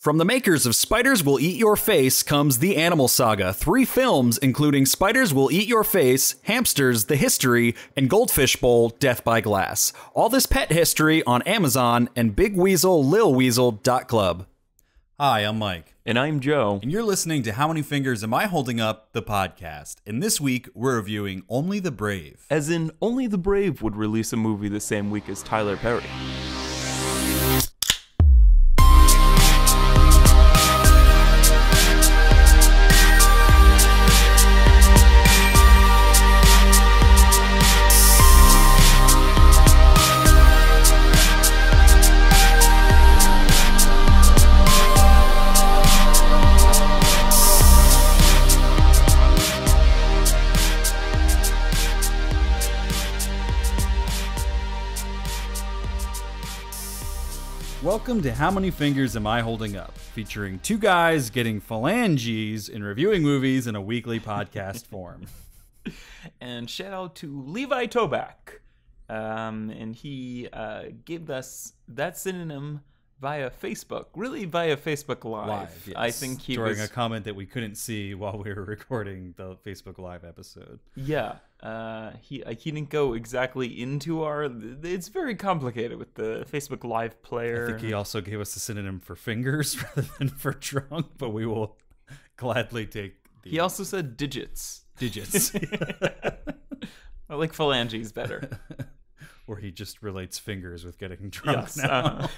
From the makers of Spiders Will Eat Your Face comes The Animal Saga, 3 films including Spiders Will Eat Your Face, Hamsters, The History, and Goldfish Bowl, Death by Glass. All this pet history on Amazon and BigWeaselLilWeasel.club. Hi, I'm Mike. And I'm Joe. And you're listening to How Many Fingers Am I Holding Up? The podcast. And this week, we're reviewing Only the Brave. As in, only the brave would release a movie the same week as Tyler Perry. Welcome to How Many Fingers Am I Holding Up? Featuring 2 guys getting phalanges and reviewing movies in a weekly podcast form. And shout out to Levi Toback. And he gave us that synonym via Facebook. Really via Facebook Live. Yes. I think he during was... a comment that we couldn't see while we were recording the Facebook Live episode. Yeah. He didn't go exactly into our... It's very complicated with the Facebook Live player. I think he also gave us the synonym for fingers rather than for drunk, but we will gladly take the... He also said digits. Digits. I like phalanges better. Or he just relates fingers with getting drunk Yes, now.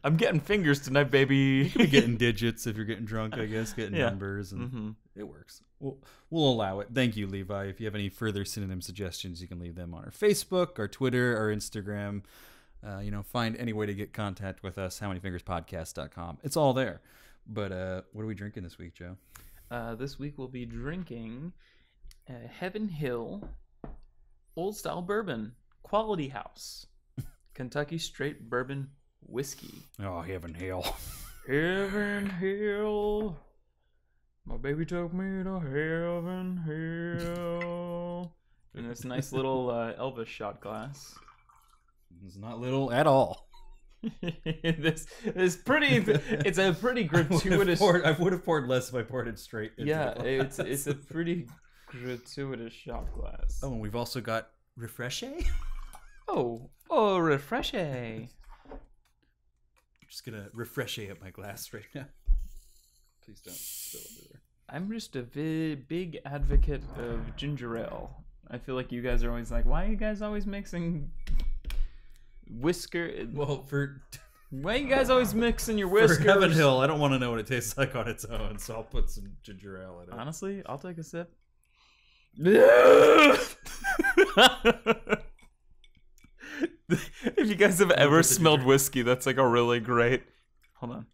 I'm getting fingers tonight, baby. You could be getting digits if you're getting drunk, I guess. Getting Yeah. numbers, and it works. We'll allow it. Thank you, Levi. If you have any further synonym suggestions, you can leave them on our Facebook, our Twitter, our Instagram. Find any way to get contact with us, howmanyfingerspodcast.com. It's all there. But what are we drinking this week, Joe? This week we'll be drinking Heaven Hill Old Style Bourbon. Quality House. Kentucky Straight Bourbon Whiskey. Oh, Heaven Hill. Heaven Hill. My baby took me to Heaven Hill. In this nice little Elvis shot glass. It's not little at all. This is pretty. It's a pretty gratuitous. I would have poured less if I poured it straight into Yeah, the glass. it's a pretty gratuitous shot glass. Oh, and we've also got Refreshe. Oh, refreshe. I'm just gonna refresh up my glass right now. Please don't spill it over. I'm just a big advocate of ginger ale. I feel like you guys are always like, why are you guys always mixing whisker? Well, Why are you guys always mixing your for whiskers? Heaven Hill, I don't want to know what it tastes like on its own, so I'll put some ginger ale in it. Honestly, I'll take a sip. If you guys have ever smelled whiskey, that's like a really great. Hold on.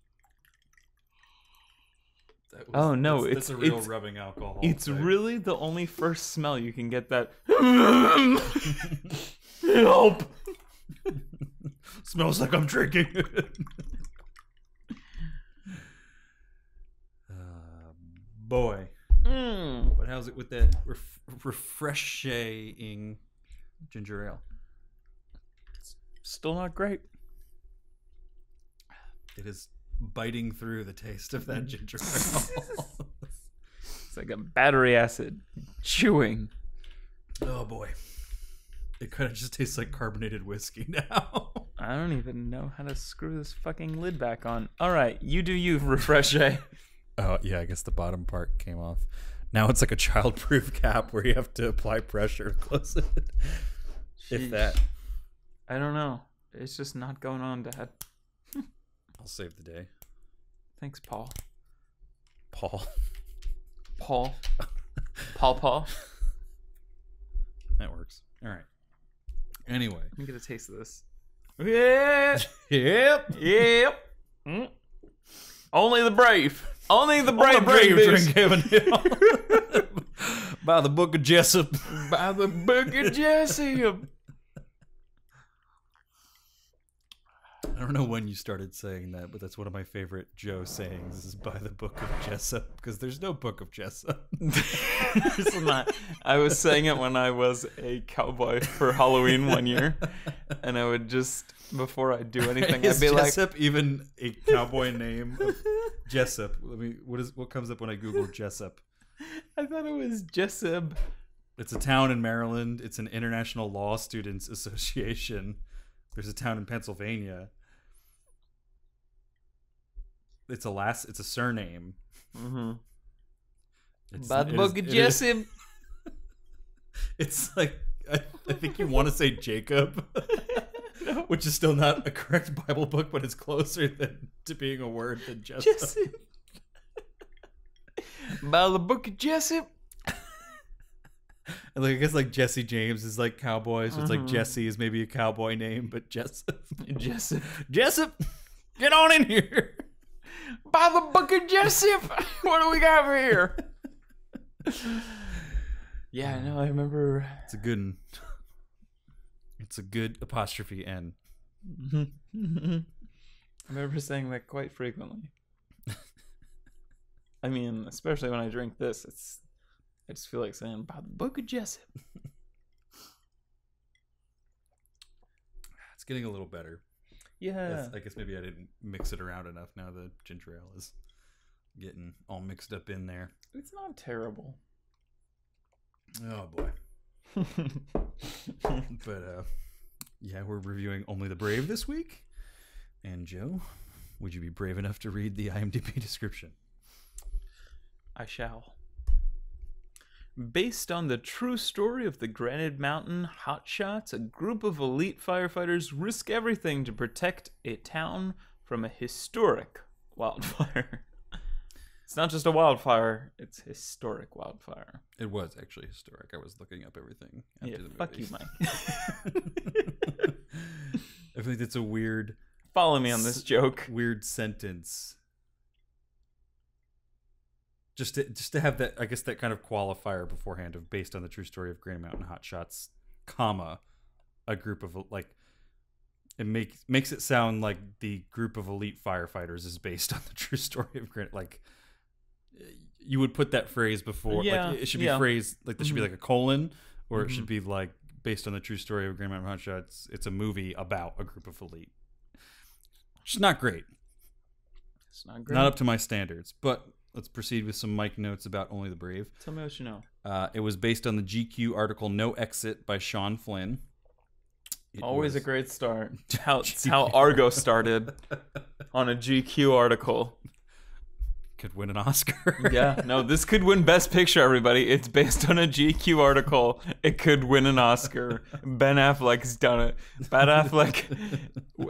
Oh, no, that's a real it's rubbing alcohol. It's thing. really the only first smell you can get that. Help! Smells like I'm drinking. Boy. But how's it with that refreshing ginger ale? Still not great. It is biting through the taste of that ginger ale. It's like a battery acid chewing. Oh boy. It kind of just tastes like carbonated whiskey now. I don't even know how to screw this fucking lid back on. All right, you do you, Refresh. Oh, yeah, I guess the bottom part came off. Now it's like a childproof cap where you have to apply pressure to close it. If that. I don't know. It's just not going on, Dad. I'll save the day. Thanks, Paul. Paul. Paul. That works. All right. Anyway. Let me get a taste of this. Yeah. Yep. Yep. Mm. Only the brave. Only the brave, drink Heaven Hill. By the Book of Jessup. By the Book of Jessup. I don't know when you started saying that, but that's one of my favorite Joe sayings is by the Book of Jessup, because there's no Book of Jessup. There's not. I was saying it when I was a cowboy for Halloween one year, and I would just, before I'd do anything, Is I'd be like, Jessup even a cowboy name? Jessup. What comes up when I Google Jessup? I thought it was Jessup. It's a town in Maryland. It's an International Law Students Association. There's a town in Pennsylvania. It's a surname. Mm-hmm. By the Book of Jessup. It's like I think you want to say Jacob, No. which is still not a correct Bible book, but it's closer to being a word than Jessup. Jessup. By the Book of Jessup. And I guess Jesse James is like cowboy, so it's like Jesse is maybe a cowboy name, but Jessup. Jessup, get on in here. By the Book of Jessup. What do we got over here? Yeah, no, I remember. It's a good one. It's a good apostrophe N. I remember saying that quite frequently. I mean, especially when I drink this, I just feel like saying, by the Book of Jessup. It's getting a little better. Yeah. I guess maybe I didn't mix it around enough. Now the ginger ale is getting all mixed up in there. It's not terrible. Oh boy. But yeah, we're reviewing Only the Brave this week. And Joe, would you be brave enough to read the IMDb description? I shall. Based on the true story of the Granite Mountain Hotshots, a group of elite firefighters risk everything to protect a town from a historic wildfire. It's not just a wildfire, it's historic wildfire. It was actually historic. I was looking up everything after Yeah, the movie. fuck you, Mike. I feel like that's a weird... Follow me on this joke. Weird sentence. Just to have that, I guess, that kind of qualifier beforehand of based on the true story of Granite Mountain Hotshots, comma, a group of, like, it makes it sound like the group of elite firefighters is based on the true story of Granite. Like, you would put that phrase before, Yeah, like, it should be phrased, like, there should be like a colon, or it Mhm. should be like, based on the true story of Granite Mountain Hotshots, it's a movie about a group of elite. It's not great. It's not great. Not up to my standards, but let's proceed with some Mike notes about Only the Brave. Tell me what you know. It was based on the GQ article No Exit by Sean Flynn. Always a great start. It's how Argo started, on a GQ article. Could win an Oscar. Yeah, no, this could win Best Picture, everybody. It's based on a GQ article. It could win an Oscar. Ben Affleck's done it. Ben Affleck,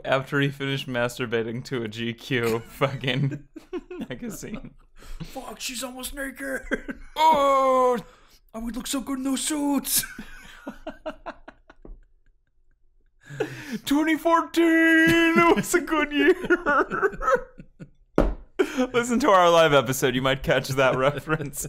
after he finished masturbating to a GQ fucking magazine. Fuck, she's almost naked. Oh, I would look so good in those suits. 2014! It was a good year. Listen to our live episode. You might catch that reference.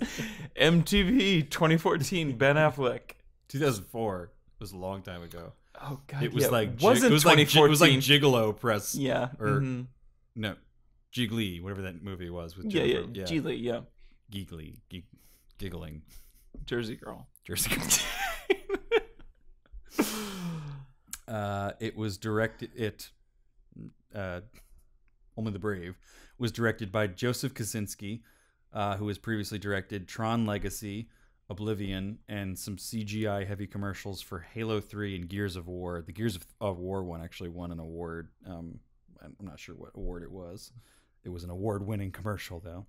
MTV 2014, Ben Affleck. 2004 was a long time ago. Oh god, It was yeah, like wasn't it was like 2014? Gigolo press. Yeah. Or mhm. no, Jiggly, whatever that movie was with Yeah, Jennifer. yeah, Geely, yeah. Giggly, giggling. Jersey Girl. Jersey. It was directed. Only the Brave was directed by Joseph Kosinski, who has previously directed Tron Legacy, Oblivion, and some CGI heavy commercials for Halo 3 and Gears of War. The Gears of War one actually won an award. I'm not sure what award it was. It was an award-winning commercial though.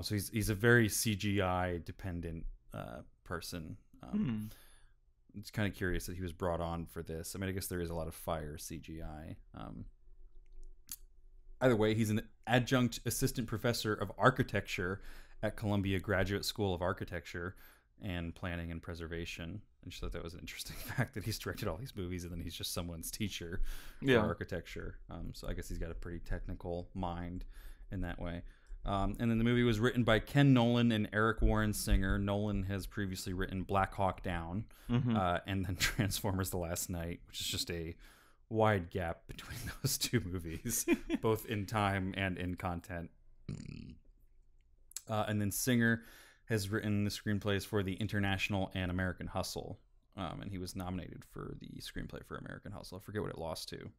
So he's a very CGI dependent person. It's kind of curious that he was brought on for this. I mean, I guess there is a lot of fire CGI. Either way, he's an adjunct assistant professor of architecture at Columbia Graduate School of Architecture and Planning and Preservation. I just thought that was an interesting fact that he's directed all these movies and then he's just someone's teacher for architecture. So I guess he's got a pretty technical mind in that way. And then the movie was written by Ken Nolan and Eric Warren Singer. Nolan has previously written Black Hawk Down and then Transformers The Last Night, which is just a wide gap between those two movies, both in time and in content. And then Singer has written the screenplays for The International and American Hustle. And he was nominated for the screenplay for American Hustle. I forget what it lost to.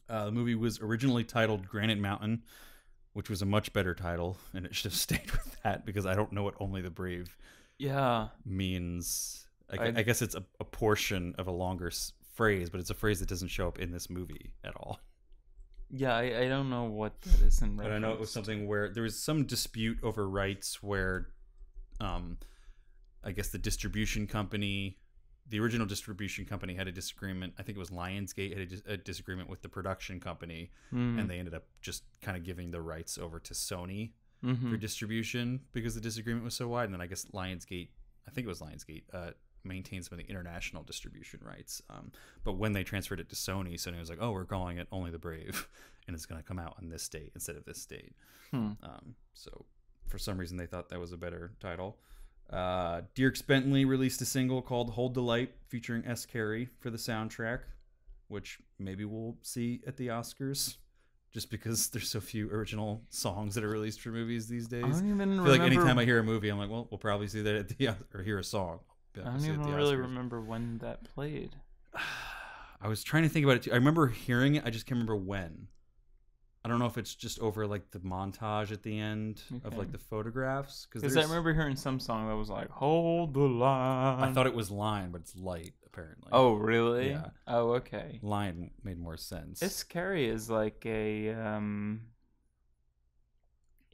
The movie was originally titled Granite Mountain, which was a much better title, and it should have stayed with that because I don't know what Only the Brave means. I guess it's a portion of a longer phrase, but it's a phrase that doesn't show up in this movie at all. Yeah, I don't know what that is in reference. But I know it was something where there was some dispute over rights where, I guess the distribution company, the original distribution company had a disagreement. I think it was Lionsgate had a disagreement with the production company, and they ended up just kind of giving the rights over to Sony for distribution because the disagreement was so wide. And then I guess Lionsgate, maintains some of the international distribution rights. But when they transferred it to Sony, Sony was like, "Oh, we're calling it Only the Brave, and it's going to come out on this date instead of this date." So for some reason, they thought that was a better title. Dierks Bentley released a single called "Hold the Light" featuring S. Carey for the soundtrack, which maybe we'll see at the Oscars, just because there's so few original songs that are released for movies these days. I don't even I feel like anytime I hear a movie, I'm like, well, we'll probably see that at the or hear a song. I don't even really remember when that played. I was trying to think about it too. I remember hearing it. I just can't remember when. I don't know if it's just over like the montage at the end of like the photographs. Because I remember hearing some song that was like, "Hold the line." I thought it was Line, but it's Light, apparently. Oh, really? Yeah. Oh, okay. Line made more sense. S. Carey is like a...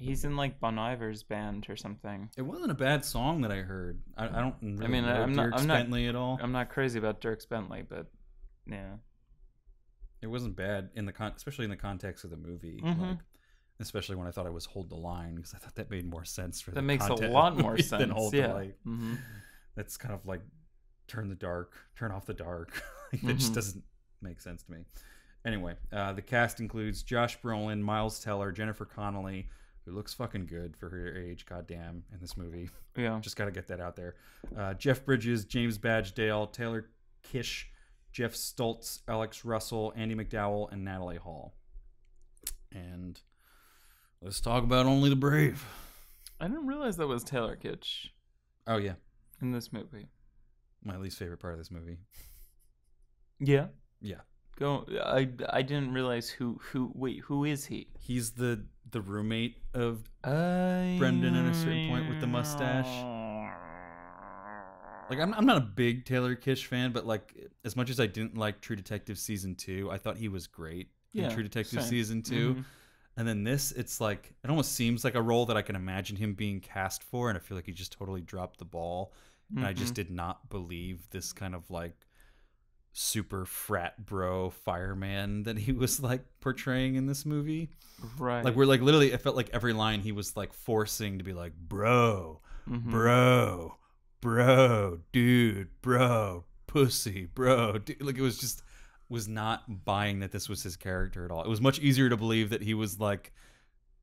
He's in like Bon Iver's band or something. It wasn't a bad song that I heard. I don't really know I'm Dierks not Bentley at all. I'm not crazy about Dierks Bentley, but yeah. It wasn't bad especially in the context of the movie. Like, especially when I thought it was "Hold the Line" because I thought that made more sense for that the makes a content lot of the more movie sense than "Hold the Light." Mm-hmm. That's kind of like turn off the dark. Like, that just doesn't make sense to me. Anyway, the cast includes Josh Brolin, Miles Teller, Jennifer Connelly, who looks fucking good for her age, goddamn, in this movie. Yeah, just gotta get that out there. Jeff Bridges, James Badge Dale, Taylor Kish, Jeff Stoltz, Alex Russell, Andy McDowell, and Natalie Hall. And let's talk about Only the Brave. I didn't realize that was Taylor Kitsch. Oh, yeah. In this movie. My least favorite part of this movie. Yeah? Yeah. I didn't realize who is he? He's the roommate of Brendan at a certain point with the mustache. Like, I'm not a big Taylor Kitsch fan, but like, as much as I didn't like True Detective Season 2, I thought he was great in True Detective Season 2. And then this, it's like, it almost seems like a role that I can imagine him being cast for, and I feel like he just totally dropped the ball. And I just did not believe this kind of like super frat bro fireman that he was like portraying in this movie. Right. Like, we're like, literally, it felt like every line he was like forcing to be like, bro, dude, bro, pussy, bro, dude. Like, it was not buying that this was his character at all. It was much easier to believe that he was like,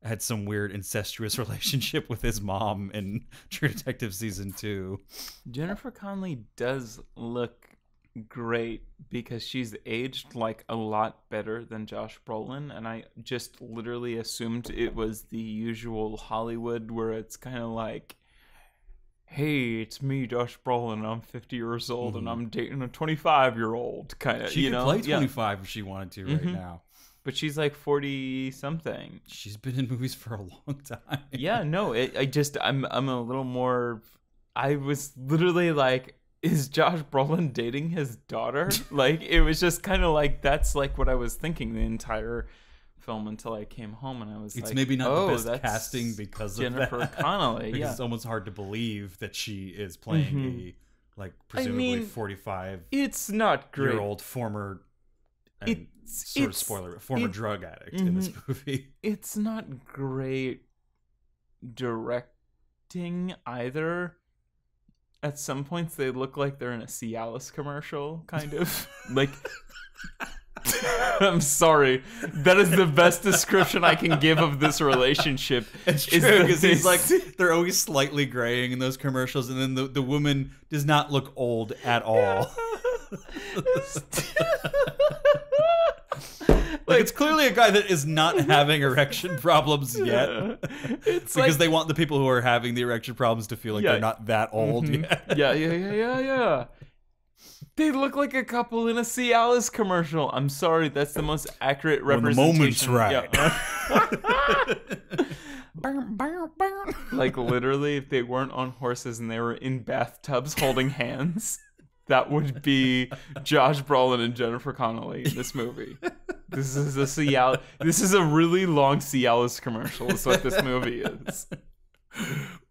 had some weird incestuous relationship with his mom in True Detective Season 2. Jennifer Connelly does look great because she's aged like a lot better than Josh Brolin, and I just literally assumed it was the usual Hollywood where it's kind of like, hey, it's me, Josh Brolin, I'm 50 years old and I'm dating a 25-year-old kind of. She could play 25 if she wanted to right now. But she's like 40 something. She's been in movies for a long time. Yeah, no, I'm a little more. I was literally like, is Josh Brolin dating his daughter? Like, it was just kind of like, that's like what I was thinking the entire film until I came home and I was it's like, maybe not oh, the best casting because Jennifer of that. Connelly. Because yeah, it's almost hard to believe that she is playing a like presumably 45. It's not great. Year old former. Former drug addict in this movie. It's not great directing either. At some points, they look like they're in a Cialis commercial, kind of. Like, I'm sorry. That is the best description I can give of this relationship. It's true, because he's like, they're always slightly graying in those commercials, and then the woman does not look old at all. Like, it's clearly a guy that is not having erection problems yet. It's Because they want the people who are having the erection problems to feel like Yeah. they're not that old yet. Yeah. They look like a couple in a Cialis commercial. I'm sorry, that's the most accurate When the representation. moment's right. Yeah. Like, literally, if they weren't on horses and they were in bathtubs holding hands, that would be Josh Brolin and Jennifer Connelly in this movie. This is a really long Cialis commercial is what this movie is.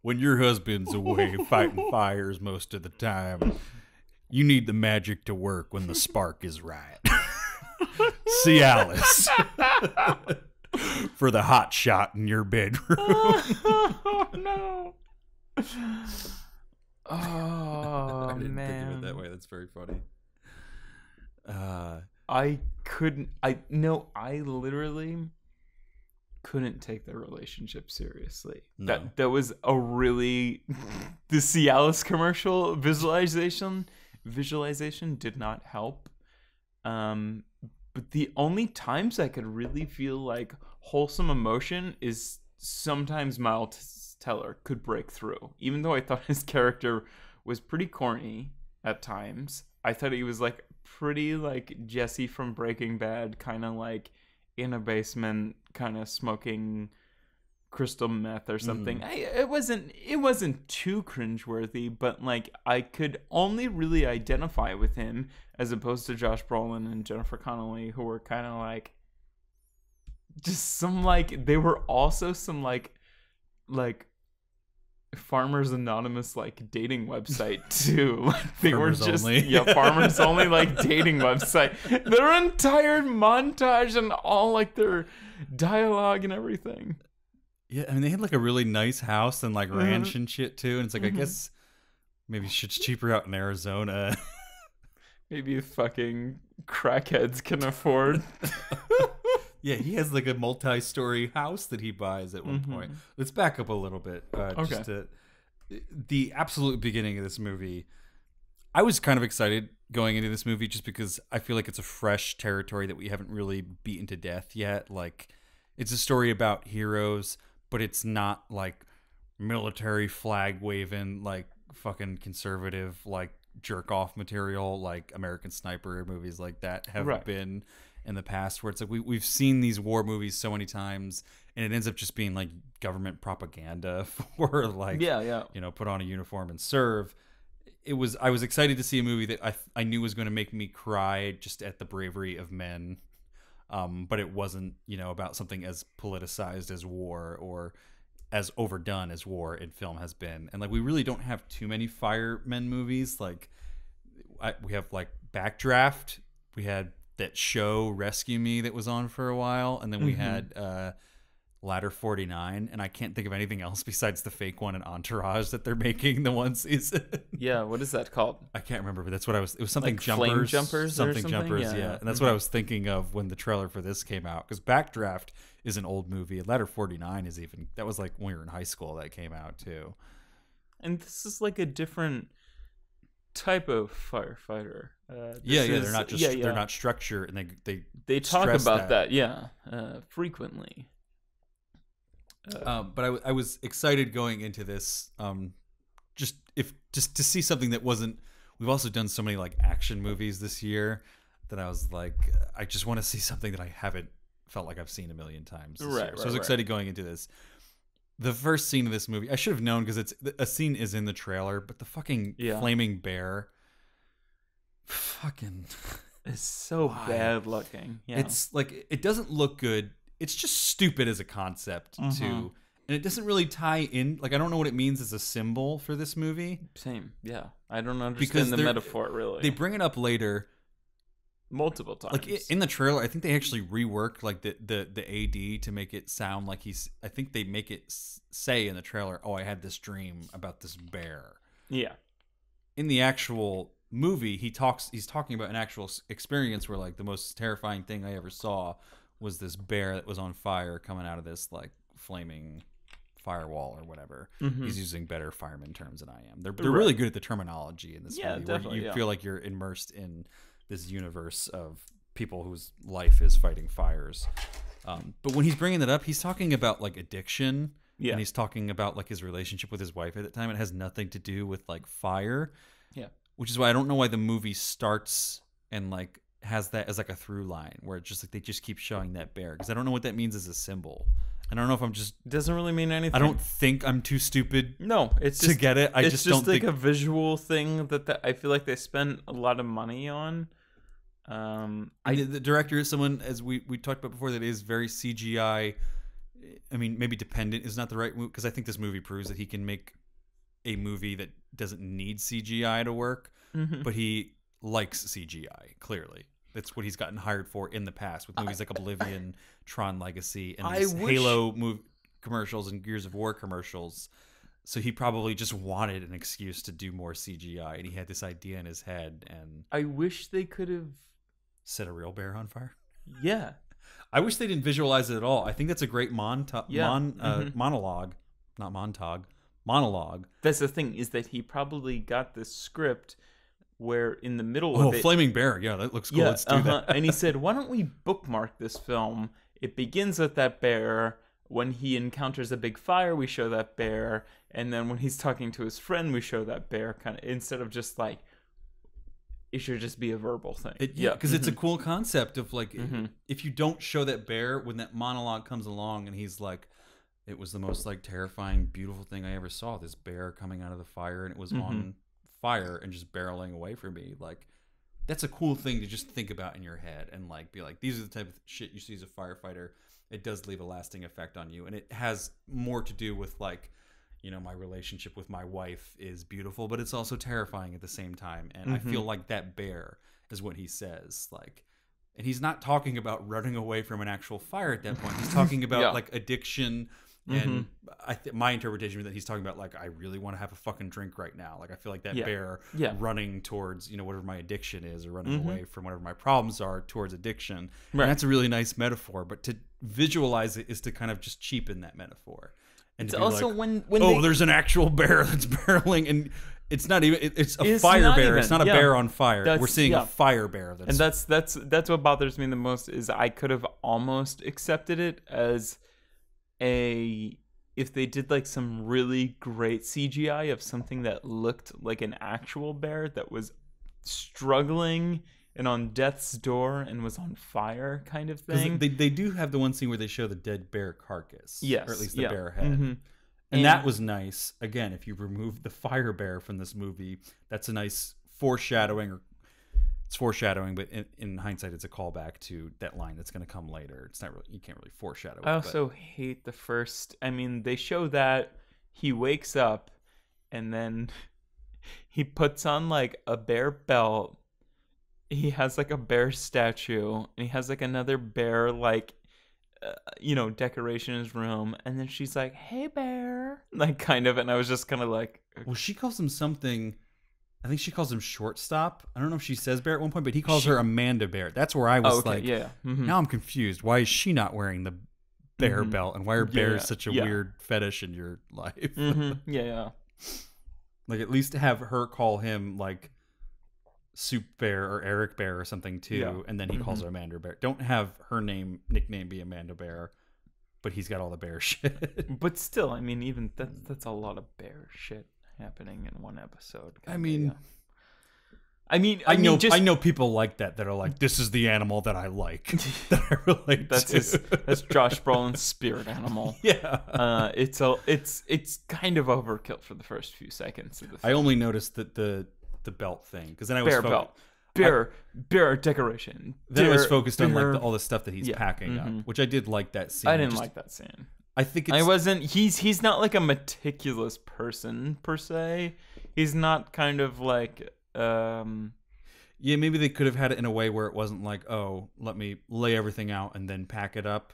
When your husband's away fighting fires most of the time, you need the magic to work when the spark is right. Cialis. For the hot shot in your bedroom. Oh, no. Oh, I didn't man. think of it that way. That's very funny. I literally couldn't take the relationship seriously. No. That was a really the Cialis commercial visualization did not help. But the only times I could really feel like wholesome emotion is sometimes Miles Teller could break through. Even though I thought his character was pretty corny at times, I thought he was like pretty like Jesse from Breaking Bad, kind of like in a basement, kind of smoking crystal meth or something. It wasn't too cringeworthy, but like I could only really identify with him as opposed to Josh Brolin and Jennifer Connelly, who were kind of like just some like they were also some like Farmers Anonymous like dating website too. Like they Farmers were just Only. Farmers Only like dating website. Their entire montage and all like their dialogue and everything. Yeah, I mean, they had like a really nice house and like ranch and shit too. And it's like, I guess maybe shit's cheaper out in Arizona. Maybe fucking crackheads can afford. Yeah, he has like a multi-story house that he buys at one point. Let's back up a little bit. Just to the absolute beginning of this movie. I was kind of excited going into this movie just because I feel like it's a fresh territory that we haven't really beaten to death yet. Like, it's a story about heroes, but it's not like military flag waving, like fucking conservative, like jerk off material, like American Sniper movies like that have been in the past, where it's like we've seen these war movies so many times and it ends up just being like government propaganda for like put on a uniform and serve. I was excited to see a movie that I knew was going to make me cry just at the bravery of men, but it wasn't about something as politicized as war or as overdone as war in film has been. And like we really don't have too many firemen movies. Like we have like Backdraft, we had that show Rescue Me that was on for a while, and then we had Ladder 49, and I can't think of anything else besides the fake one in Entourage that they're making the one season. Yeah, what is that called? I can't remember, but that's what it was something like Jumpers. Flame Jumpers or something? Jumpers, Yeah. yeah. And that's what I was thinking of when the trailer for this came out, because Backdraft is an old movie. Ladder 49 is that was like when we were in high school that came out too. And this is like a different type of firefighter. They're not just they're not structured, and they talk stress about that frequently. But I was excited going into this, just to see something that wasn't. We've also done so many like action movies this year that I was like, I just want to see something that I haven't felt like I've seen a million times. So I was excited going into this. The first scene of this movie, I should have known because a scene is in the trailer, but the fucking flaming bear, fucking, it's so bad looking. Yeah, it's like it doesn't look good. It's just stupid as a concept too, and it doesn't really tie in. Like I don't know what it means as a symbol for this movie. Same, yeah. I don't understand the metaphor really. They bring it up later. Multiple times. Like in the trailer, I think they actually reworked like the AD to make it sound like I think they make it say in the trailer, "Oh, I had this dream about this bear." Yeah. In the actual movie, he's talking about an actual experience where like the most terrifying thing I ever saw was this bear that was on fire coming out of this like flaming firewall or whatever. Mm-hmm. He's using better fireman terms than I am. They're really good at the terminology in this Yeah, movie, where definitely, you feel like you're immersed in this universe of people whose life is fighting fires. But when he's bringing that up, he's talking about like addiction. Yeah. And he's talking about like his relationship with his wife at the time. It has nothing to do with like fire. Yeah. Which is why I don't know why the movie starts and like has that as like a through line where it's just like they just keep showing that bear, because I don't know what that means as a symbol. I don't know if I'm just Doesn't really mean anything. I don't think I'm too stupid No, it's to just get it. it's just just don't like think a visual thing that I feel like they spent a lot of money on. the director is someone, as we talked about before, that is very CGI. I mean, maybe dependent is not the right move, because I think this movie proves that he can make a movie that doesn't need CGI to work, but he likes CGI, clearly. That's what he's gotten hired for in the past with movies like Oblivion, Tron Legacy, and these Halo commercials and Gears of War commercials. So he probably just wanted an excuse to do more CGI, and he had this idea in his head and I wish they could have. set a real bear on fire. Yeah. I wish they didn't visualize it at all. I think that's a great monologue, not montag, monologue. That's the thing, is that he probably got this script where in the middle of it, flaming bear. Yeah, that looks cool. yeah, Let's do that. And he said, "Why don't we bookmark this film? It begins with that bear. When he encounters a big fire, we show that bear, and then when he's talking to his friend, we show that bear. Kind of, instead of just like, it should just be a verbal thing." Because it's a cool concept of like, if you don't show that bear when that monologue comes along and he's like, it was the most like terrifying, beautiful thing I ever saw. This bear coming out of the fire, and it was on fire and just barreling away from me. Like, that's a cool thing to just think about in your head and like be like, these are the type of shit you see as a firefighter. It does leave a lasting effect on you, and it has more to do with like, you know, my relationship with my wife is beautiful, but it's also terrifying at the same time. And I feel like that bear is what he says. Like, and he's not talking about running away from an actual fire at that point. He's talking about like addiction. And my interpretation is that he's talking about like, I really want to have a fucking drink right now. Like, I feel like that bear running towards, you know, whatever my addiction is, or running away from whatever my problems are towards addiction. Right. And that's a really nice metaphor, but to visualize it is to kind of just cheapen that metaphor. And it's also like, when there's an actual bear that's barreling, and it's not even, it's a fire bear. It's not a bear on fire. We're seeing a fire bear. And that's what bothers me the most, is I could have almost accepted it as if they did like some really great CGI of something that looked like an actual bear that was struggling and on death's door and was on fire, kind of thing. They do have the one scene where they show the dead bear carcass. Yes. Or at least the bear head. And that was nice. Again, if you remove the fire bear from this movie, that's a nice foreshadowing. It's foreshadowing, but in hindsight, it's a callback to that line that's going to come later. It's not really, you can't really foreshadow it. I also hate the first. I mean, they show that he wakes up and then he puts on like a bear belt. He has like a bear statue, and he has like another bear like decoration in his room, and then she's like, "Hey bear," like kind of, and I was just kind of like, well, she calls him something. I think she calls him Shortstop. I don't know if she says bear at one point, but he calls her Amanda Bear. That's where I was now I'm confused. Why is she not wearing the bear belt, and why are bears such a weird fetish in your life? Yeah. Like, at least have her call him like Soup Bear or Eric Bear or something too, and then he calls her Amanda Bear. Don't have her nickname be Amanda Bear, but he's got all the bear shit. But still, I mean, even that's a lot of bear shit happening in one episode. I mean, I know people like that are like, this is the animal that I like, that I relate to. That's Josh Brolin's spirit animal. Yeah. It's kind of overkill for the first few seconds of the film. I only noticed that the belt thing, because then I was bear decoration. Then I was focused on like all the stuff that he's packing up, which I did like that scene. I didn't like that scene. I think he's not like a meticulous person per se. He's not kind of like maybe they could have had it in a way where it wasn't like, oh, let me lay everything out and then pack it up.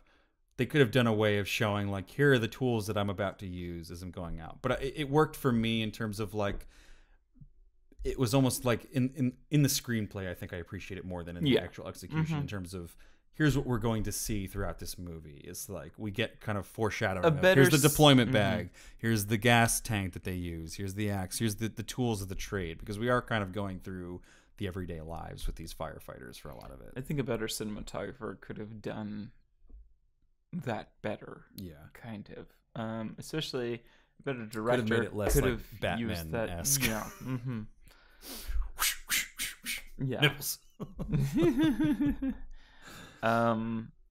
They could have done a way of showing like, here are the tools that I'm about to use as I'm going out. But it worked for me in terms of like, it was almost like in the screenplay, I think I appreciate it more than in the actual execution, in terms of here's what we're going to see throughout this movie. It's like we get kind of foreshadowing. A better Here's the deployment mm-hmm. bag. Here's the gas tank that they use. Here's the axe. Here's the tools of the trade, because we are kind of going through the everyday lives with these firefighters for a lot of it. I think a better cinematographer could have done that better. Yeah. Kind of. Especially a better director made it less could like have used Batman-esque. that. Yeah. Mm-hmm. Yeah. Nipples.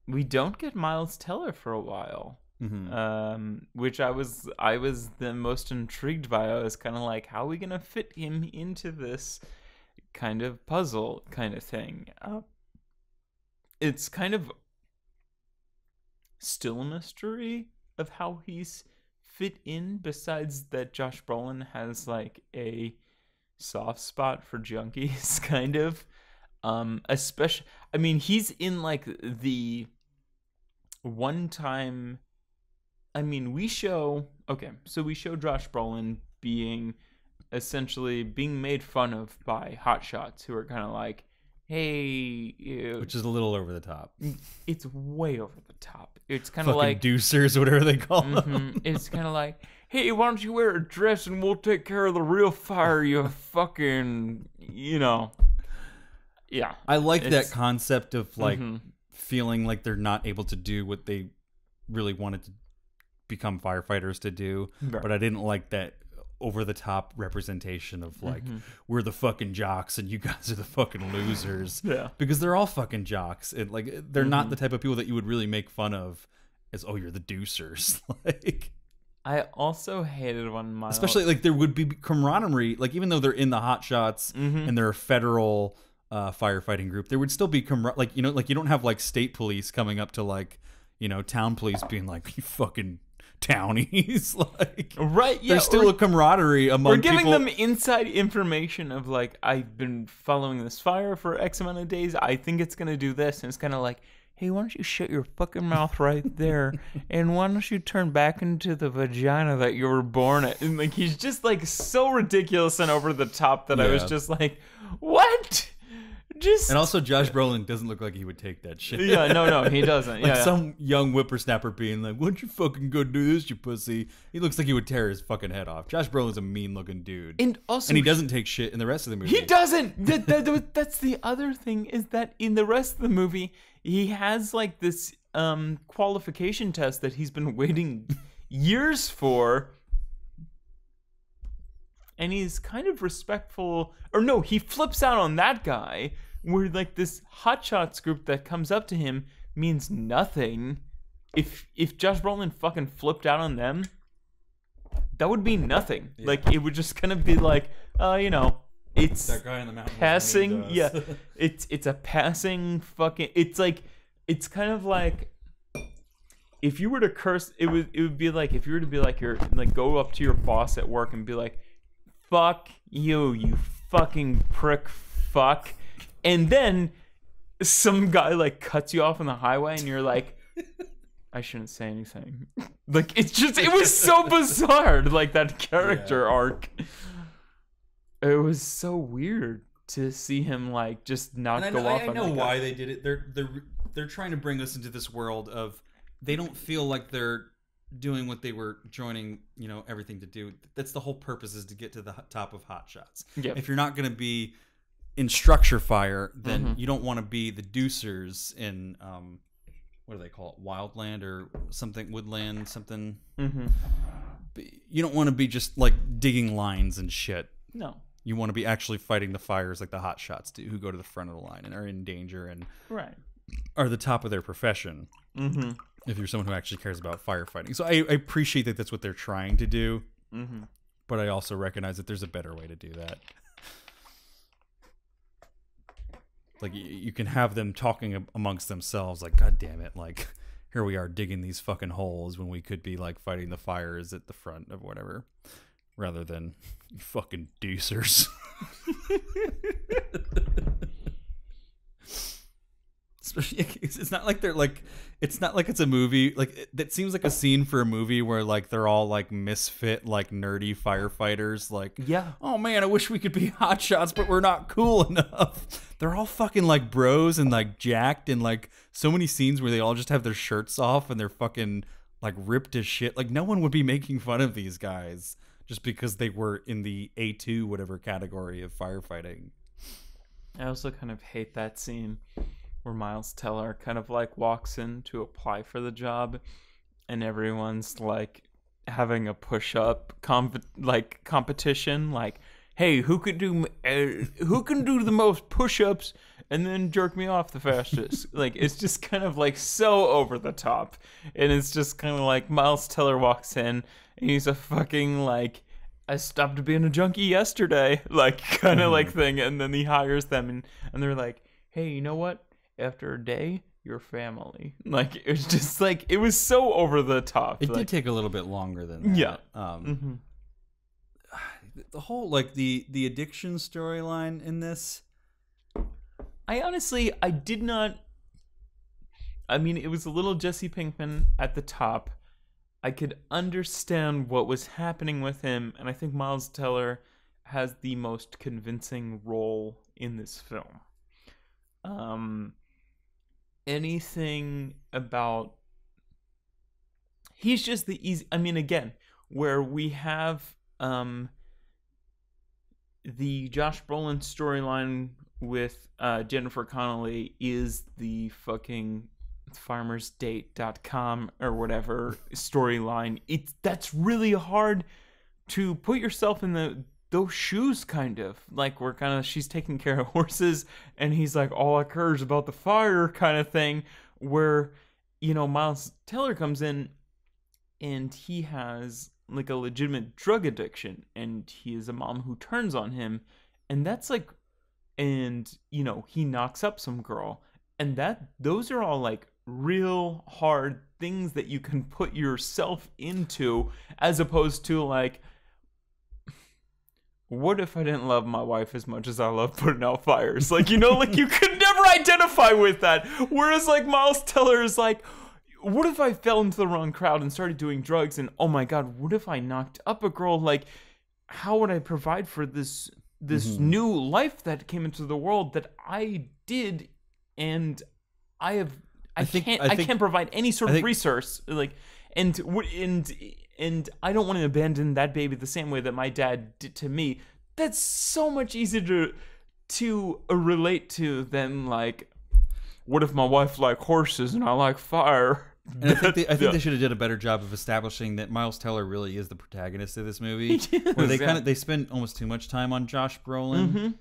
We don't get Miles Teller for a while. Mm-hmm. Which I was the most intrigued by. I was kind of like, how are we gonna fit him into this kind of puzzle kind of thing? It's kind of still a mystery of how he's fit in, besides that Josh Brolin has like a soft spot for junkies, kind of. Especially, I mean, he's in like the one time. I mean, we show Josh Brolin being made fun of by hotshots who are kind of like, hey, Which is a little over the top. it's way over the top. It's kind of like deucers, whatever they call them. it's kind of like, hey, why don't you wear a dress and we'll take care of the real fire, you fucking, Yeah. I like that concept of like mm-hmm. feeling like they're not able to do what they really wanted to become firefighters to do. Right. But I didn't like that over the top representation of like, mm-hmm. we're the fucking jocks and you guys are the fucking losers. Yeah. Because they're all fucking jocks. And like, they're mm-hmm. not the type of people that you would really make fun of as, oh, you're the deucers. Like, I also hated when Miles... especially like there would be camaraderie. Like, even though they're in the hot shots mm-hmm. and they're a federal firefighting group, there would still be like, you don't have like state police coming up to like, town police being like, you fucking townies. Like, right, yeah, there's still a camaraderie among we're giving people. them inside information of like, I've been following this fire for X amount of days, I think it's gonna do this, and it's kind of like, hey, why don't you shut your fucking mouth right there, and why don't you turn back into the vagina that you were born at? And like, he's just like so ridiculous and over the top that I was just like, what? Just... And also, Josh Brolin doesn't look like he would take that shit. Yeah, no, he doesn't. Like yeah, some young whippersnapper being like, why don't you fucking go do this, you pussy? He looks like he would tear his fucking head off. Josh Brolin's a mean-looking dude. and also, And he doesn't take shit in the rest of the movie. he doesn't. That's the other thing, is that in the rest of the movie, he has like this qualification test that he's been waiting years for. And he's kind of respectful, or no, he flips out on that guy, where like this hotshots group that comes up to him means nothing. If Josh Brolin fucking flipped out on them, that would be nothing. Yeah. Like, it would just kind of be like, it's that guy in the mountain passing. Yeah, it's a passing fucking. It's like, it's kind of like, if you were to curse, it would be like if you were to be like, you're like, go up to your boss at work and be like, fuck you, you fucking prick fuck. And then some guy like cuts you off on the highway and you're like, I shouldn't say anything. Like, it was so bizarre, like that character arc. It was so weird to see him like just not go off. I know why they did it. They're trying to bring us into this world of, they don't feel like they're doing what they were joining, everything to do. That's the whole purpose, is to get to the top of hot shots. Yep. If you're not going to be in structure fire, then mm-hmm. you don't want to be the deucers in what do they call it, wildland or something, woodland, something. Mm-hmm. You don't want to be just like digging lines and shit. No, you want to be actually fighting the fires like the hot shots do, who go to the front of the line and are in danger and right, are the top of their profession. Mm-hmm. If you're someone who actually cares about firefighting. So I appreciate that that's what they're trying to do. Mm-hmm. But I also recognize that there's a better way to do that. Like, you can have them talking amongst themselves like, God damn it, like, here we are digging these fucking holes when we could be like fighting the fires at the front of whatever, rather than you fucking deucers. Especially, it's not like they're like, it's not like it's a movie like that seems like a scene for a movie where like they're all like misfit like nerdy firefighters like, Yeah. oh man, I wish we could be hotshots but we're not cool enough. They're all fucking like bros and like jacked, and like so many scenes where they all just have their shirts off and they're fucking like ripped as shit. Like no one would be making fun of these guys just because they were in the A2 whatever category of firefighting. I also kind of hate that scene where Miles Teller kind of like walks in to apply for the job, and everyone's like having a push-up competition, like, hey, who can do the most push-ups and then jerk me off the fastest? Like, it's just kind of like so over the top, and it's just kind of like Miles Teller walks in and he's a fucking like, I stopped being a junkie yesterday, like kind of like thing, and then he hires them and they're like, hey, you know what? After a day, your family. Like, it was just like, it was so over the top. It like, did take a little bit longer than that. Yeah. The whole like the addiction storyline in this, I did not. I mean, it was a little Jesse Pinkman at the top. I could understand what was happening with him, and I think Miles Teller has the most convincing role in this film. Anything about, he's just the easy. I mean, again, where we have the Josh Brolin storyline with Jennifer Connelly is the fucking farmersdate.com or whatever storyline. That's really hard to put yourself in those shoes, kind of like, we're kind of, she's taking care of horses and he's like, all I care is about the fire, kind of thing, where, you know, Miles Teller comes in and he has like a legitimate drug addiction, and he is a mom who turns on him, and that's like, and you know, he knocks up some girl, and those are all like real hard things that you can put yourself into, as opposed to like, what if I didn't love my wife as much as I love putting out fires? Like, you know, like you could never identify with that. Whereas like Miles Teller is like, what if I fell into the wrong crowd and started doing drugs, and oh my god, what if I knocked up a girl? Like, how would I provide for this new life that came into the world that I did, and I can't provide any sort of resource, like, and I don't want to abandon that baby the same way that my dad did to me. That's so much easier to relate to than like, what if my wife likes horses and I like fire? And I think they should have did a better job of establishing that Miles Teller really is the protagonist of this movie. Where they spend almost too much time on Josh Brolin,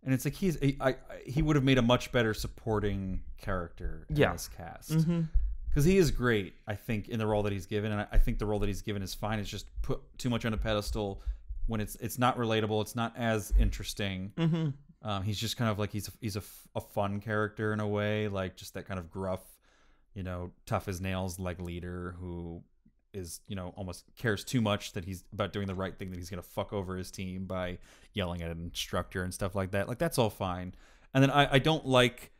and it's like he would have made a much better supporting character in this cast, because he is great, I think, in the role that he's given, and I think the role that he's given is fine. It's just put too much on a pedestal when it's not relatable, it's not as interesting. He's just kind of like he's a fun character in a way, like just that kind of gruff, you know, tough as nails like leader who is, you know, almost cares too much that he's about doing the right thing, that he's gonna fuck over his team by yelling at an instructor and stuff like that. Like, that's all fine. And then I don't like,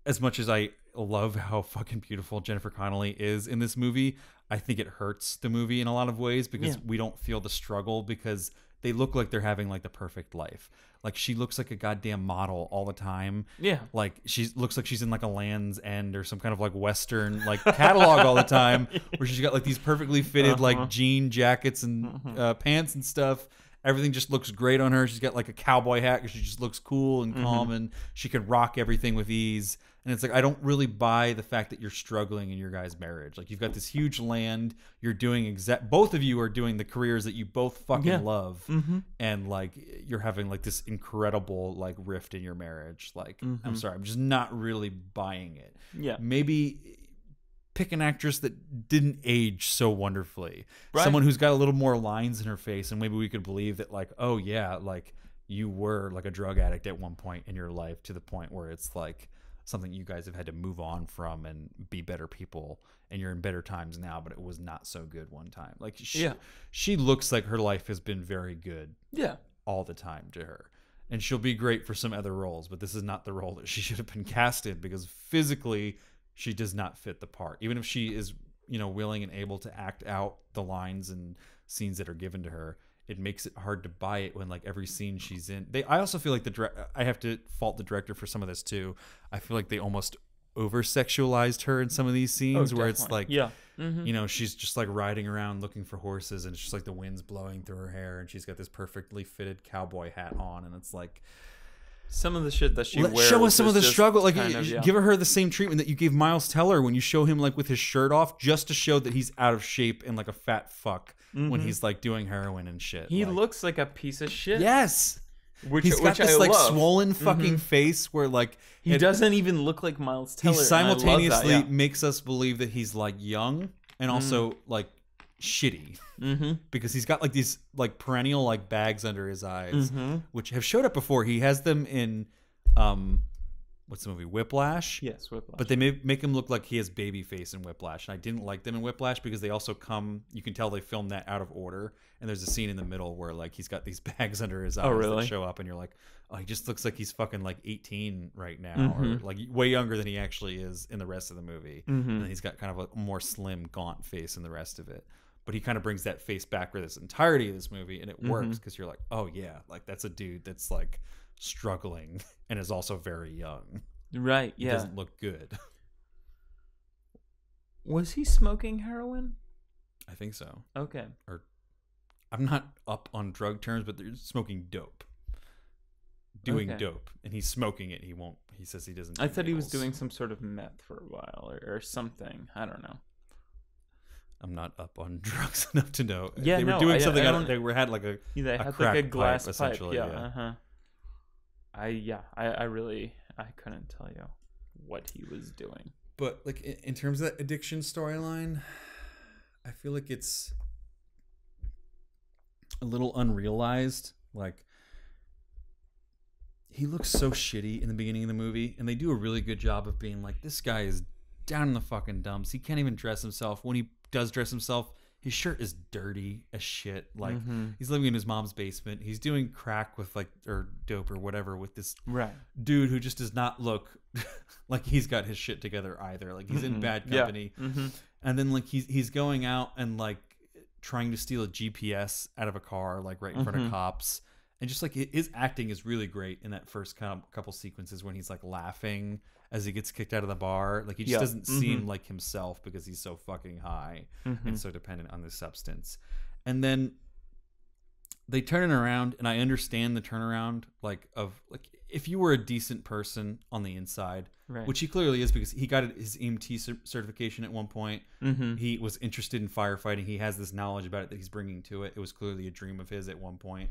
as much as I love how fucking beautiful Jennifer Connelly is in this movie, I think it hurts the movie in a lot of ways, because we don't feel the struggle, because they look like they're having like the perfect life. Like, she looks like a goddamn model all the time. Yeah. Like, she looks like she's in like a Land's End or some kind of like Western like catalog all the time, where she's got like these perfectly fitted like jean jackets and pants and stuff. Everything just looks great on her. She's got like a cowboy hat because she just looks cool and calm, and she can rock everything with ease. And it's like, I don't really buy the fact that you're struggling in your guys' marriage. Like, you've got this huge land. You're doing both of you are doing the careers that you both fucking love. And like, you're having like this incredible like rift in your marriage. Like, I'm sorry, I'm just not really buying it. Yeah. Maybe pick an actress that didn't age so wonderfully. Right. Someone who's got a little more lines in her face, and maybe we could believe that like, oh yeah, like you were like a drug addict at one point in your life, to the point where it's like something you guys have had to move on from and be better people, and you're in better times now, but it was not so good one time. Like, she looks like her life has been very good all the time to her. and she'll be great for some other roles, but this is not the role that she should have been cast in, because physically she does not fit the part. Even if she is, you know, willing and able to act out the lines and scenes that are given to her, it makes it hard to buy it when like every scene she's in. I also feel like I have to fault the director for some of this too. I feel like they almost over sexualized her in some of these scenes where it's like, yeah, you know, she's just like riding around looking for horses, and it's just like the wind's blowing through her hair, and she's got this perfectly fitted cowboy hat on, and it's like, some of the shit that she wears. Show us some of the just struggle. Like, kind of, yeah. give her the same treatment that you gave Miles Teller when you show him like with his shirt off, just to show that he's out of shape and like a fat fuck when he's like doing heroin and shit. He like, looks like a piece of shit. yes. which He's got this I like love. swollen fucking face where like He doesn't even look like Miles Teller. he and I love that, simultaneously yeah. makes us believe that he's like young and also like shitty, because he's got like these like perennial like bags under his eyes, which have showed up before. He has them in what's the movie, Whiplash? Yes, Whiplash. But they make him look like he has baby face in Whiplash, and I didn't like them in Whiplash because they also come, you can tell they filmed that out of order, and there's a scene in the middle where like he's got these bags under his eyes really? that show up, and you're like, oh, he just looks like he's fucking like 18 right now, or like way younger than he actually is in the rest of the movie. And then he's got kind of a more slim, gaunt face in the rest of it. But he kind of brings that face back for this entirety of this movie, and it works because you're like, oh yeah, like that's a dude that's like struggling and is also very young. Right, He yeah. doesn't look good. Was he smoking heroin? I think so. Okay. Or I'm not up on drug terms, but they're smoking dope. Doing Okay. dope. And he's smoking it. He says he doesn't do I thought he was needles. doing some sort of meth for a while or something. I don't know. I'm not up on drugs enough to know. Yeah, they were no, doing I something. don't- They had like a Yeah, they a had crack like a glass pipe, pipe. essentially, Yeah. yeah. Uh-huh. I really couldn't tell you what he was doing. But like in terms of that addiction storyline, I feel like it's a little unrealized. Like, he looks so shitty in the beginning of the movie, and they do a really good job of being like, this guy is down in the fucking dumps. He can't even dress himself. When he does dress himself, his shirt is dirty as shit. Like, he's living in his mom's basement. He's doing crack with like, or dope or whatever with this Right. dude who just does not look like he's got his shit together either. Like, he's in bad company. Yeah. And then like he's going out and like trying to steal a GPS out of a car, like right in front of cops. And just like his acting is really great in that first couple sequences when he's like laughing as he gets kicked out of the bar. Like, he just doesn't seem like himself because he's so fucking high and so dependent on this substance. And then they turn it around, and I understand the turnaround, like, of like, if you were a decent person on the inside, Right. which he clearly is because he got his EMT certification at one point. He was interested in firefighting. He has this knowledge about it that he's bringing to it. It was clearly a dream of his at one point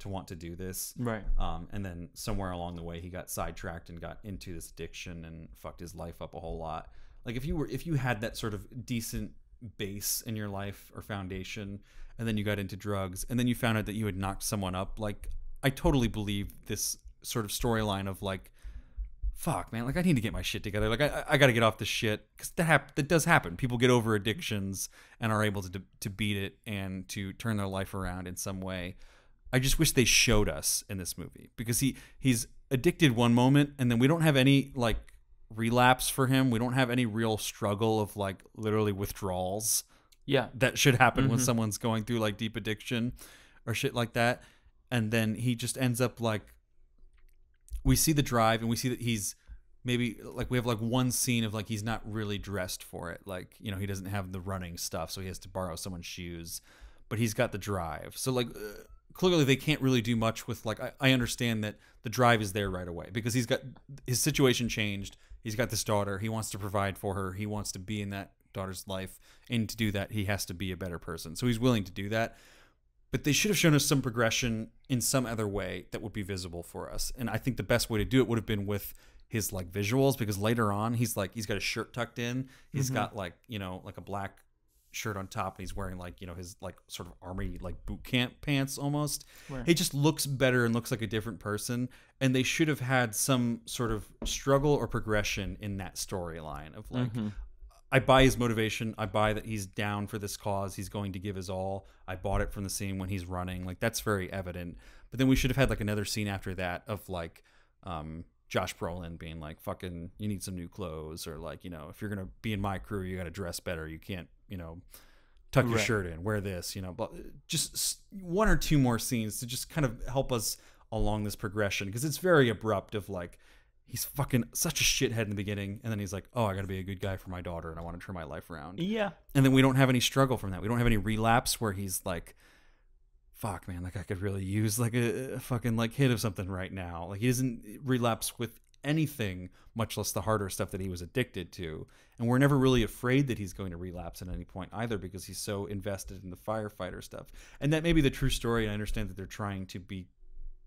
to want to do this. Right. And then somewhere along the way, he got sidetracked and got into this addiction and fucked his life up a whole lot. Like, if you had that sort of decent base in your life or foundation, and then you got into drugs, and then you found out that you had knocked someone up, like, I totally believe this sort of storyline of like, fuck, man, like, I need to get my shit together. Like, I got to get off this shit, because that does happen. People get over addictions and are able to beat it and to turn their life around in some way. I just wish they showed us in this movie, because he's addicted one moment, and then we don't have any like relapse for him. We don't have any real struggle of like literally withdrawals. Yeah. That should happen when someone's going through like deep addiction or shit like that. And then he just ends up like, we see the drive, and we see that he's maybe like, we have like one scene of like, he's not really dressed for it. Like, you know, he doesn't have the running stuff, so he has to borrow someone's shoes, but he's got the drive. So like, clearly they can't really do much with like, I understand that the drive is there right away because he's got his situation changed. He's got this daughter. He wants to provide for her. He wants to be in that daughter's life. And to do that, he has to be a better person. So he's willing to do that. But they should have shown us some progression in some other way that would be visible for us. And I think the best way to do it would have been with his like visuals, because later on he's got his shirt tucked in. He's got like, you know, like a black shirt on top, and he's wearing like, you know, his like sort of army like boot camp pants almost. Right. He just looks better and looks like a different person. And they should have had some sort of struggle or progression in that storyline of like, I buy his motivation. I buy that he's down for this cause. He's going to give his all. I bought it from the scene when he's running. Like, that's very evident. But then we should have had like another scene after that of like Josh Brolin being like, fucking, you need some new clothes, or like, you know, if you're gonna be in my crew, you got to dress better. You can't, you know, tuck your shirt in, wear this, you know. But just one or two more scenes to just kind of help us along this progression, because it's very abrupt of like, he's fucking such a shithead in the beginning, and then he's like, oh, I gotta be a good guy for my daughter, and I want to turn my life around. Yeah. And then we don't have any struggle from that. We don't have any relapse where he's like, fuck, man, like I could really use like a fucking like hit of something right now. Like, he doesn't relapse with anything, much less the harder stuff that he was addicted to. And we're never really afraid that he's going to relapse at any point either, because he's so invested in the firefighter stuff. And that may be the true story. And I understand that they're trying to be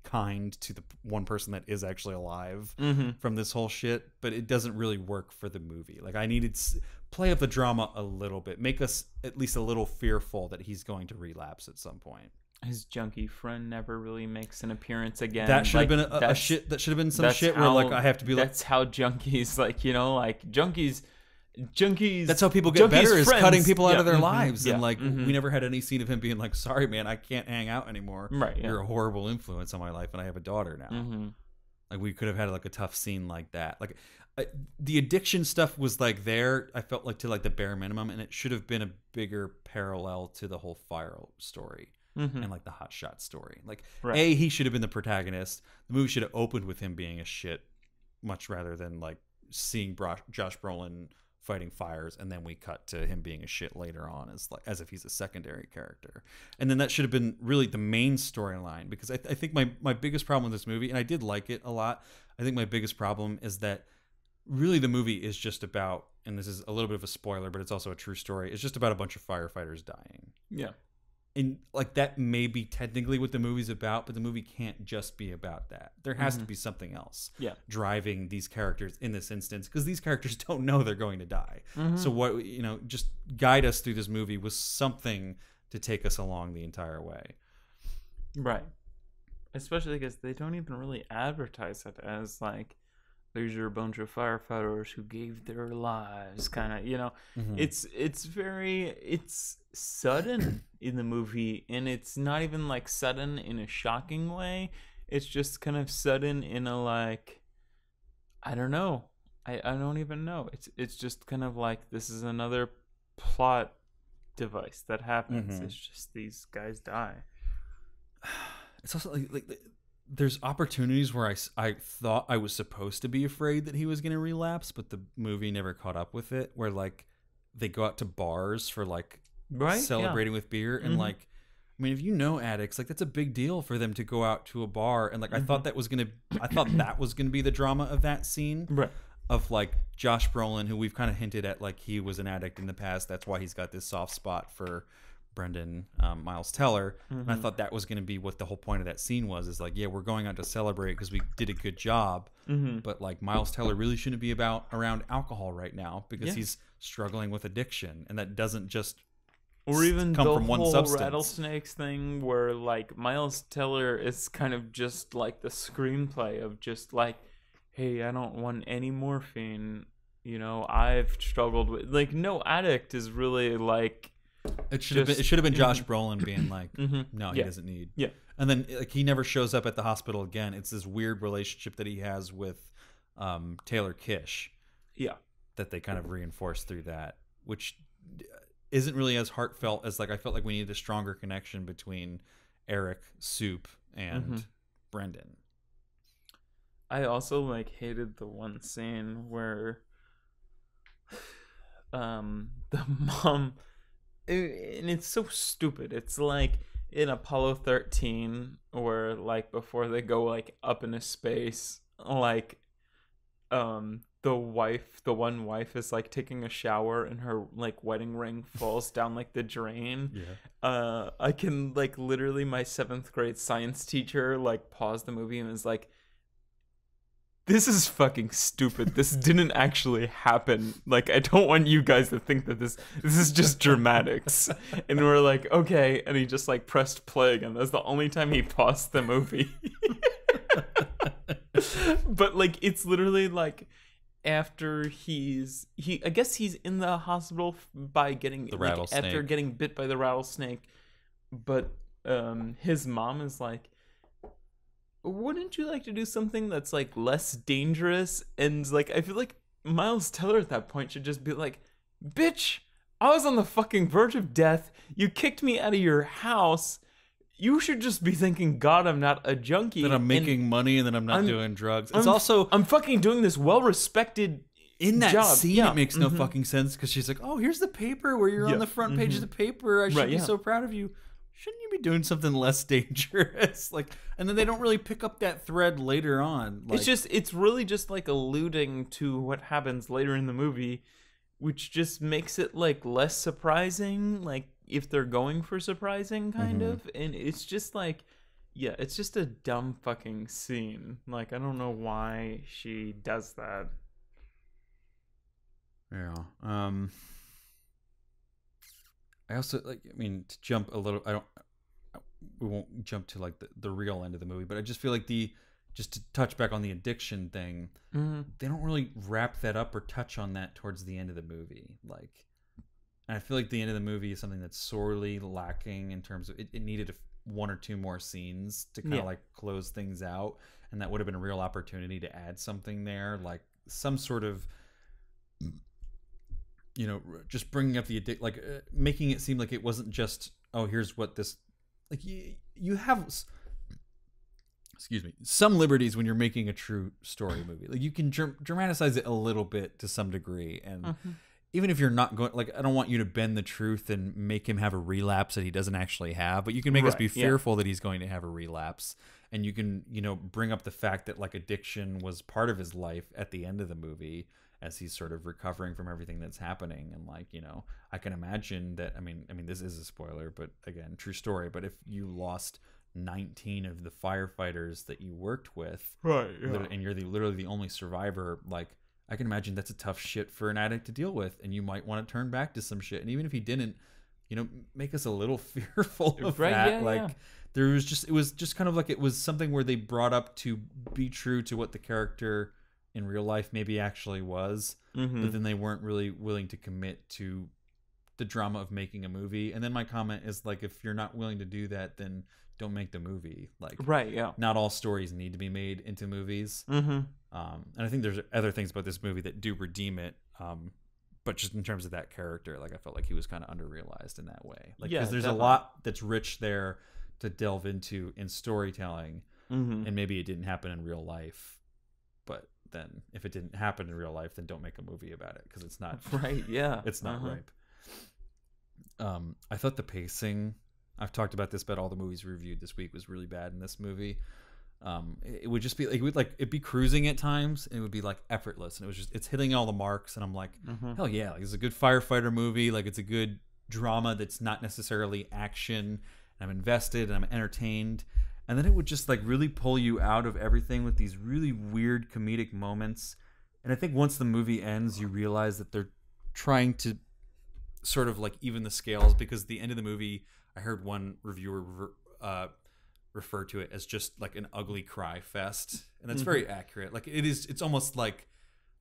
kind to the one person that is actually alive from this whole shit, but it doesn't really work for the movie. Like, I needed play up the drama a little bit, make us at least a little fearful that he's going to relapse at some point. His junkie friend never really makes an appearance again. That should have been a shit. That should have been some shit where like I have to be like. That's how junkies, like, you know, like junkies. That's how people get better, is cutting people out of their lives. Yeah. And like, we never had any scene of him being like, sorry, man, I can't hang out anymore. Right. Yeah. You're a horrible influence on my life, and I have a daughter now. Like, we could have had like a tough scene like that. Like, the addiction stuff was like there, I felt like, to like the bare minimum, and it should have been a bigger parallel to the whole fire story. And like the hot shot story. Like, he should have been the protagonist. The movie should have opened with him being a shit, much rather than like seeing Josh Brolin fighting fires, and then we cut to him being a shit later on as if he's a secondary character. And then that should have been really the main storyline, because I think my biggest problem with this movie, and I did like it a lot, I think my biggest problem is that really the movie is just about, and this is a little bit of a spoiler, but it's also a true story, it's just about a bunch of firefighters dying. Yeah. And like, that may be technically what the movie's about, but the movie can't just be about that. There has to be something else driving these characters in this instance, because these characters don't know they're going to die. So what, you know, just guide us through this movie with something to take us along the entire way. Right. Especially because they don't even really advertise it as like, these are a bunch of firefighters who gave their lives, kind of, you know. It's sudden in the movie, and it's not even like sudden in a shocking way. It's just kind of sudden in a like, I don't know. I don't even know. It's just kind of like, this is another plot device that happens. It's just these guys die. It's also like there's opportunities where I thought I was supposed to be afraid that he was going to relapse, but the movie never caught up with it, where like they go out to bars for like celebrating with beer, and like, I mean, if you know addicts, like, that's a big deal for them to go out to a bar, and like I thought that was gonna be the drama of that scene, right? Of like Josh Brolin, who we've kind of hinted at, like, he was an addict in the past, that's why he's got this soft spot for Brendan Miles Teller. And I thought that was going to be what the whole point of that scene was, is like, yeah, we're going out to celebrate because we did a good job, but like, Miles Teller really shouldn't be around alcohol right now, because he's struggling with addiction, and that doesn't just or even come the from one whole substance. Rattlesnakes thing, where like Miles Teller is kind of just like the screenplay of just like, hey, I don't want any morphine, you know, I've struggled with, like, no addict is really like, it should have been Josh Brolin being like, no, he doesn't need. Yeah. And then like, he never shows up at the hospital again. It's this weird relationship that he has with Taylor Kish. Yeah. That they kind of reinforce through that, which isn't really as heartfelt as, like, I felt like we needed a stronger connection between Eric, Soup, and Brendan. I also like hated the one scene where the mom, and it's so stupid. It's like in Apollo 13, where like before they go like up into space, like the one wife is like taking a shower, and her like wedding ring falls down like the drain. I can like literally, my 7th grade science teacher like paused the movie and was like, this is fucking stupid. This didn't actually happen. Like, I don't want you guys to think that this is just dramatics. And we're like, okay. And he just like pressed play again. That's the only time he paused the movie. But like, it's literally like, after I guess he's in the hospital by getting The like, rattlesnake. after getting bit by the rattlesnake, but his mom is like, wouldn't you like to do something that's like less dangerous? And like I feel like Miles Teller at that point should just be like, bitch, I was on the fucking verge of death, you kicked me out of your house, you should just be thanking God I'm not a junkie. That I'm making money and that I'm not doing drugs. It's also I'm fucking doing this well-respected in that job. scene, Yeah. it makes no fucking sense because she's like, "Oh, here's the paper where you're on the front page of the paper. I should be so proud of you. Shouldn't you be doing something less dangerous?" Like, and then they don't really pick up that thread later on. Like, It's really just like alluding to what happens later in the movie, which just makes it like less surprising. Like if they're going for surprising, kind of, and it's just like, yeah, it's just a dumb fucking scene. Like I don't know why she does that. yeah. I also like. I mean, to jump a little. We won't jump to like the real end of the movie, but I just feel like just to touch back on the addiction thing, they don't really wrap that up or touch on that towards the end of the movie. Like, and I feel like the end of the movie is something that's sorely lacking in terms of it needed one or two more scenes to kind of like close things out, and that would have been a real opportunity to add something there, like some sort of, you know, just bringing up the making it seem like it wasn't just, oh, here's what this, like you have, excuse me, some liberties when you're making a true story movie. Like you can dramatize it a little bit to some degree, and even if you're not going, like, I don't want you to bend the truth and make him have a relapse that he doesn't actually have, but you can make us be fearful that he's going to have a relapse, and you can, you know, bring up the fact that like addiction was part of his life at the end of the movie as he's sort of recovering from everything that's happening. And like, you know, I can imagine that, I mean this is a spoiler, but again, true story, but if you lost 19 of the firefighters that you worked with, Right, and you're literally the only survivor, like, I can imagine that's a tough shit for an addict to deal with, and you might want to turn back to some shit. And even if he didn't, you know, make us a little fearful of that. There was it was just kind of like, it was something where they brought up to be true to what the character in real life maybe actually was, but then they weren't really willing to commit to the drama of making a movie. And then my comment is like, if you're not willing to do that, then don't make the movie. Like, not all stories need to be made into movies. And I think there's other things about this movie that do redeem it, but just in terms of that character, like I felt like he was kind of underrealized in that way. Like, because there's a lot that's rich there to delve into in storytelling, and maybe it didn't happen in real life. But then if it didn't happen in real life, then don't make a movie about it, because it's not it's not ripe. I thought the pacing, I've talked about this, but all the movies reviewed this week, was really bad in this movie. It would just be like, it'd be cruising at times, and it would be like effortless, and it was just, it's hitting all the marks, and I'm like, hell yeah, like, it's a good firefighter movie, like it's a good drama that's not necessarily action, and I'm invested and I'm entertained. And then it would just like really pull you out of everything with these really weird comedic moments. And I think once the movie ends, you realize that they're trying to sort of like even the scales, because the end of the movie, I heard one reviewer refer to it as just like an ugly cry fest, and that's very accurate. Like it's almost like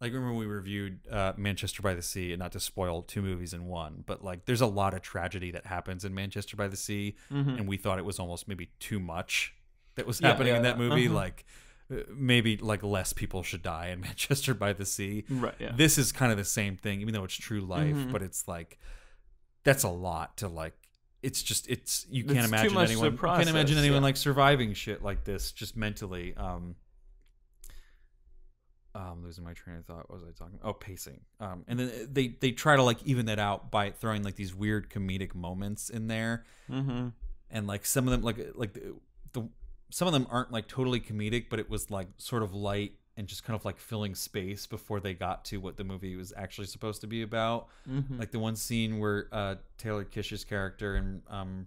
remember we reviewed Manchester by the Sea, and not to spoil two movies in one, but like there's a lot of tragedy that happens in Manchester by the Sea, and we thought it was almost maybe too much that was happening in that movie. Like maybe like less people should die in Manchester by the Sea. Right. Yeah. This is kind of the same thing, even though it's true life, but it's like, that's a lot to like. It's just, you can't imagine anyone. You can't imagine anyone like surviving shit like this just mentally. Losing my train of thought. What was I talking about? Oh, pacing. And then they try to like even that out by throwing like these weird comedic moments in there, and like some of them like some of them aren't like totally comedic, but it was like sort of light and just kind of like filling space before they got to what the movie was actually supposed to be about. Like the one scene where Taylor Kitsch's character and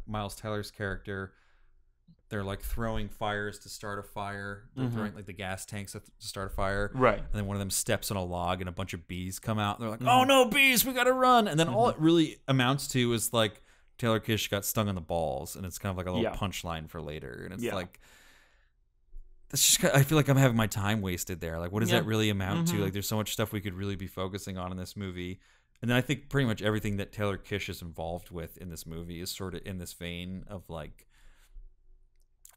Miles Teller's character, they're like throwing fires to start a fire. They're throwing like the gas tanks to start a fire. Right. And then one of them steps on a log and a bunch of bees come out. And they're like, oh no, bees, we gotta run. And then all it really amounts to is like Taylor Kitsch got stung on the balls. And it's kind of like a little punchline for later. And it's like, that's just, I feel like I'm having my time wasted there. Like, what does Yeah. that really amount to? Like, there's so much stuff we could really be focusing on in this movie. And then I think pretty much everything that Taylor Kitsch is involved with in this movie is sort of in this vein of like,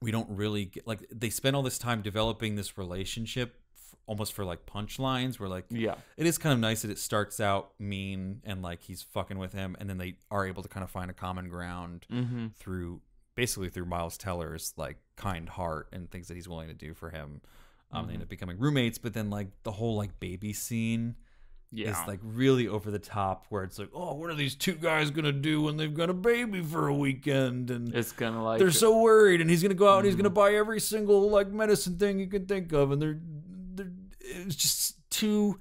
we don't really get, like, they spend all this time developing this relationship almost for like punchlines where like, Yeah. it is kind of nice that it starts out mean and like he's fucking with him, and then they are able to kind of find a common ground through basically through Miles Teller's like kind heart and things that he's willing to do for him. They end up becoming roommates, but then like the whole like baby scene is like really over the top, where it's like, oh, what are these two guys gonna do when they've got a baby for a weekend? And It's kind of like they're so worried, and he's gonna go out and he's gonna buy every single like medicine thing you can think of, and they're it's just too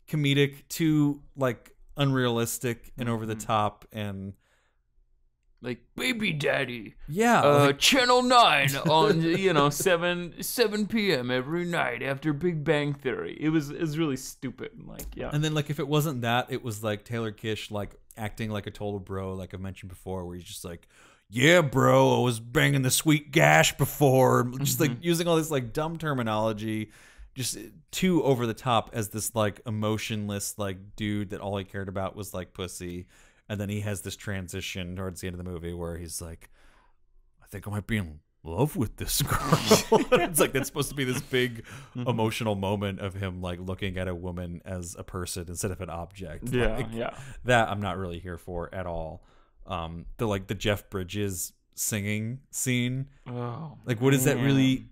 comedic, too like unrealistic and over the top, and like baby daddy. yeah, like, Channel 9 on 7 p.m. every night after Big Bang Theory. It was really stupid. Like, yeah. and then like if it wasn't that, it was like Taylor Kitsch like acting like a total bro, like I mentioned before, where he's just like, yeah, bro, I was banging the sweet gash before, just like using all this like dumb terminology, just too over the top as this like emotionless like dude that all he cared about was like pussy. And then he has this transition towards the end of the movie where he's like, I think I might be in love with this girl. It's like, that's supposed to be this big emotional moment of him like looking at a woman as a person instead of an object. Yeah, Like, yeah. that I'm not really here for at all. The Jeff Bridges singing scene. Oh, Like, what is that man. really?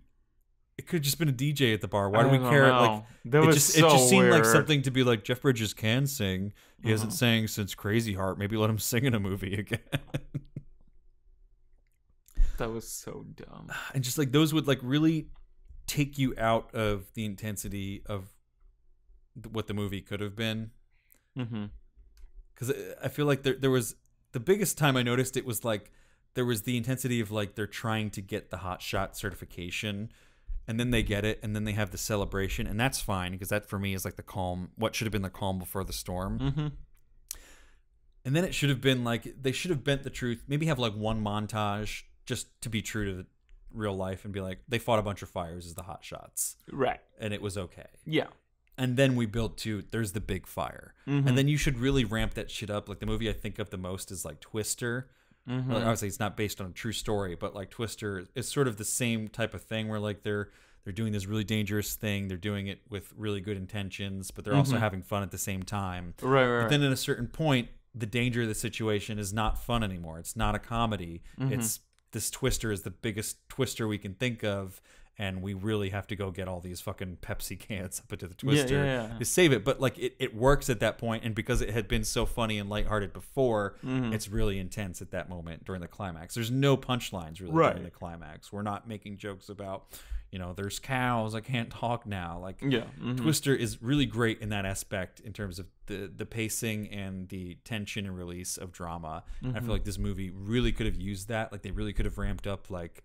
It could have just been a DJ at the bar. Why do we I don't care? know. Like, That it was just so seemed like weird. something to be like, Jeff Bridges can sing. He hasn't sang since Crazy Heart. Maybe let him sing in a movie again. That was so dumb. And just like those would like really take you out of the intensity of what the movie could have been. Because I feel like there was the biggest time I noticed it was like there was the intensity of like they're trying to get the hot shot certification, and then they get it, and then they have the celebration, and that's fine because that for me is like the calm, what should have been the calm before the storm. And then it should have been like they should have bent the truth, maybe have like one montage just to be true to the real life and be like, they fought a bunch of fires as the hot shots, Right. and it was okay. Yeah. And then we built to there's the big fire, and then you should really ramp that shit up. Like the movie I think of the most is like Twister. Like, obviously it's not based on a true story, but like Twister is sort of the same type of thing where like they're doing this really dangerous thing, they're doing it with really good intentions, but they're also having fun at the same time. Right. But then at a certain point, the danger of the situation is not fun anymore. It's not a comedy. It's this Twister is the biggest Twister we can think of, and we really have to go get all these fucking Pepsi cans up into the Twister to save it. But like it works at that point, and because it had been so funny and lighthearted before, it's really intense at that moment during the climax. There's no punchlines really during the climax. We're not making jokes about, there's cows, I can't talk now. Like Twister is really great in that aspect in terms of the pacing and the tension and release of drama. I feel like this movie really could have used that. Like they really could have ramped up like,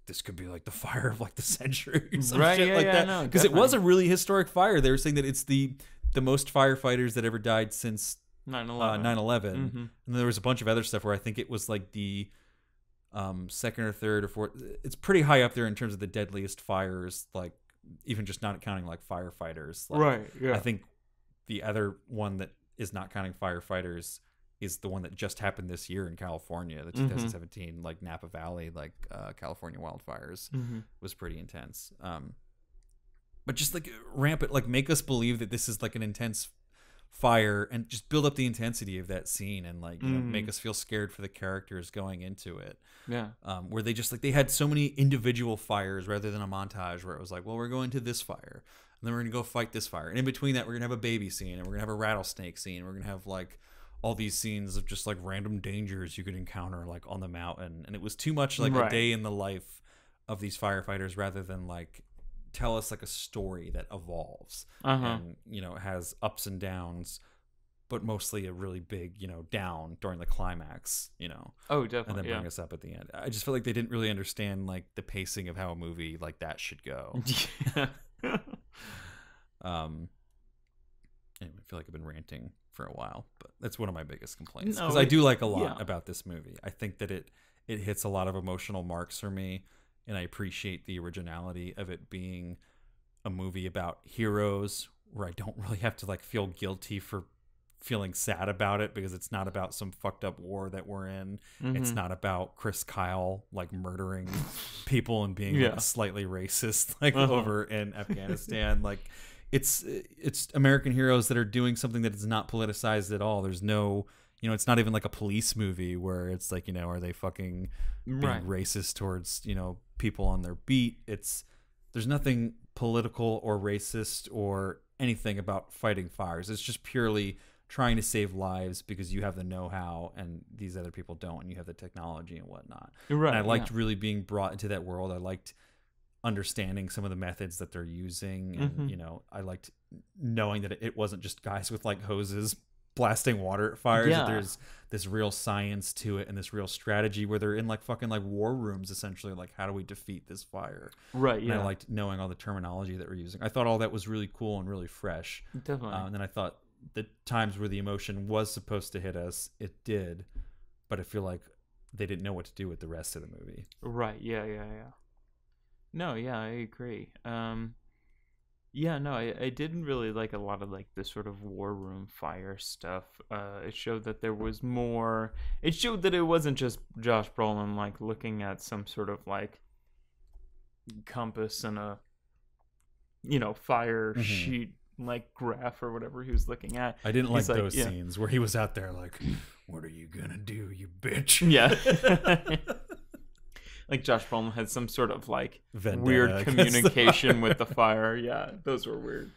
this could be like the fire of like the century or some shit like that. Because it was a really historic fire. They were saying that it's the most firefighters that ever died since 9/11. And there was a bunch of other stuff where I think it was like the second or third or fourth. It's pretty high up there in terms of the deadliest fires, like even just not counting like firefighters. Like, I think the other one that is not counting firefighters is the one that just happened this year in California, the 2017 like Napa Valley California wildfires was pretty intense. But just like ramp it, like make us believe that this is like an intense fire, and just build up the intensity of that scene, and like make us feel scared for the characters going into it. Where they just like they had so many individual fires rather than a montage where it was like, well, we're going to this fire, and then we're gonna go fight this fire, and in between that we're gonna have a baby scene, and we're gonna have a rattlesnake scene, we're gonna have like all these scenes of just like random dangers you could encounter like on the mountain. And it was too much like a day in the life of these firefighters rather than like tell us like a story that evolves and has ups and downs, but mostly a really big down during the climax, Oh, definitely. and then bring us up at the end. I just feel like they didn't really understand like the pacing of how a movie like that should go. Anyway, I feel like I've been ranting for a while, but that's one of my biggest complaints, because I do like a lot about this movie. I think that it hits a lot of emotional marks for me, and I appreciate the originality of it being a movie about heroes where I don't really have to like feel guilty for feeling sad about it, because it's not about some fucked up war that we're in. It's not about Chris Kyle like murdering people and being like, slightly racist like over in Afghanistan. Like it's American heroes that are doing something that is not politicized at all. There's no, you know, it's not even like a police movie where it's like, you know, are they fucking being racist towards, you know, people on their beat. There's nothing political or racist or anything about fighting fires. It's just purely trying to save lives because you have the know-how and these other people don't, and you have the technology and whatnot. Right, and I liked really being brought into that world. I liked understanding some of the methods that they're using, and you know, I liked knowing that it wasn't just guys with like hoses blasting water at fires. That there's this real science to it and this real strategy where they're in like fucking like war rooms essentially, like how do we defeat this fire. Right. And I liked knowing all the terminology that we're using. I thought all that was really cool and really fresh. Definitely. And then I thought the times where the emotion was supposed to hit us, it did, but I feel like they didn't know what to do with the rest of the movie. Right. Yeah. No, yeah, I agree. Yeah, no, I didn't really like a lot of like the sort of war room fire stuff. It showed that there was more. It showed that it wasn't just Josh Brolin like looking at some sort of like compass and a, you know, fire sheet like graph or whatever he was looking at. I didn't like those scenes where he was out there like, "What are you gonna do, you bitch?" Yeah. Like Josh Brolin had some sort of like Vendetta weird communication with the fire. Yeah, those were weird.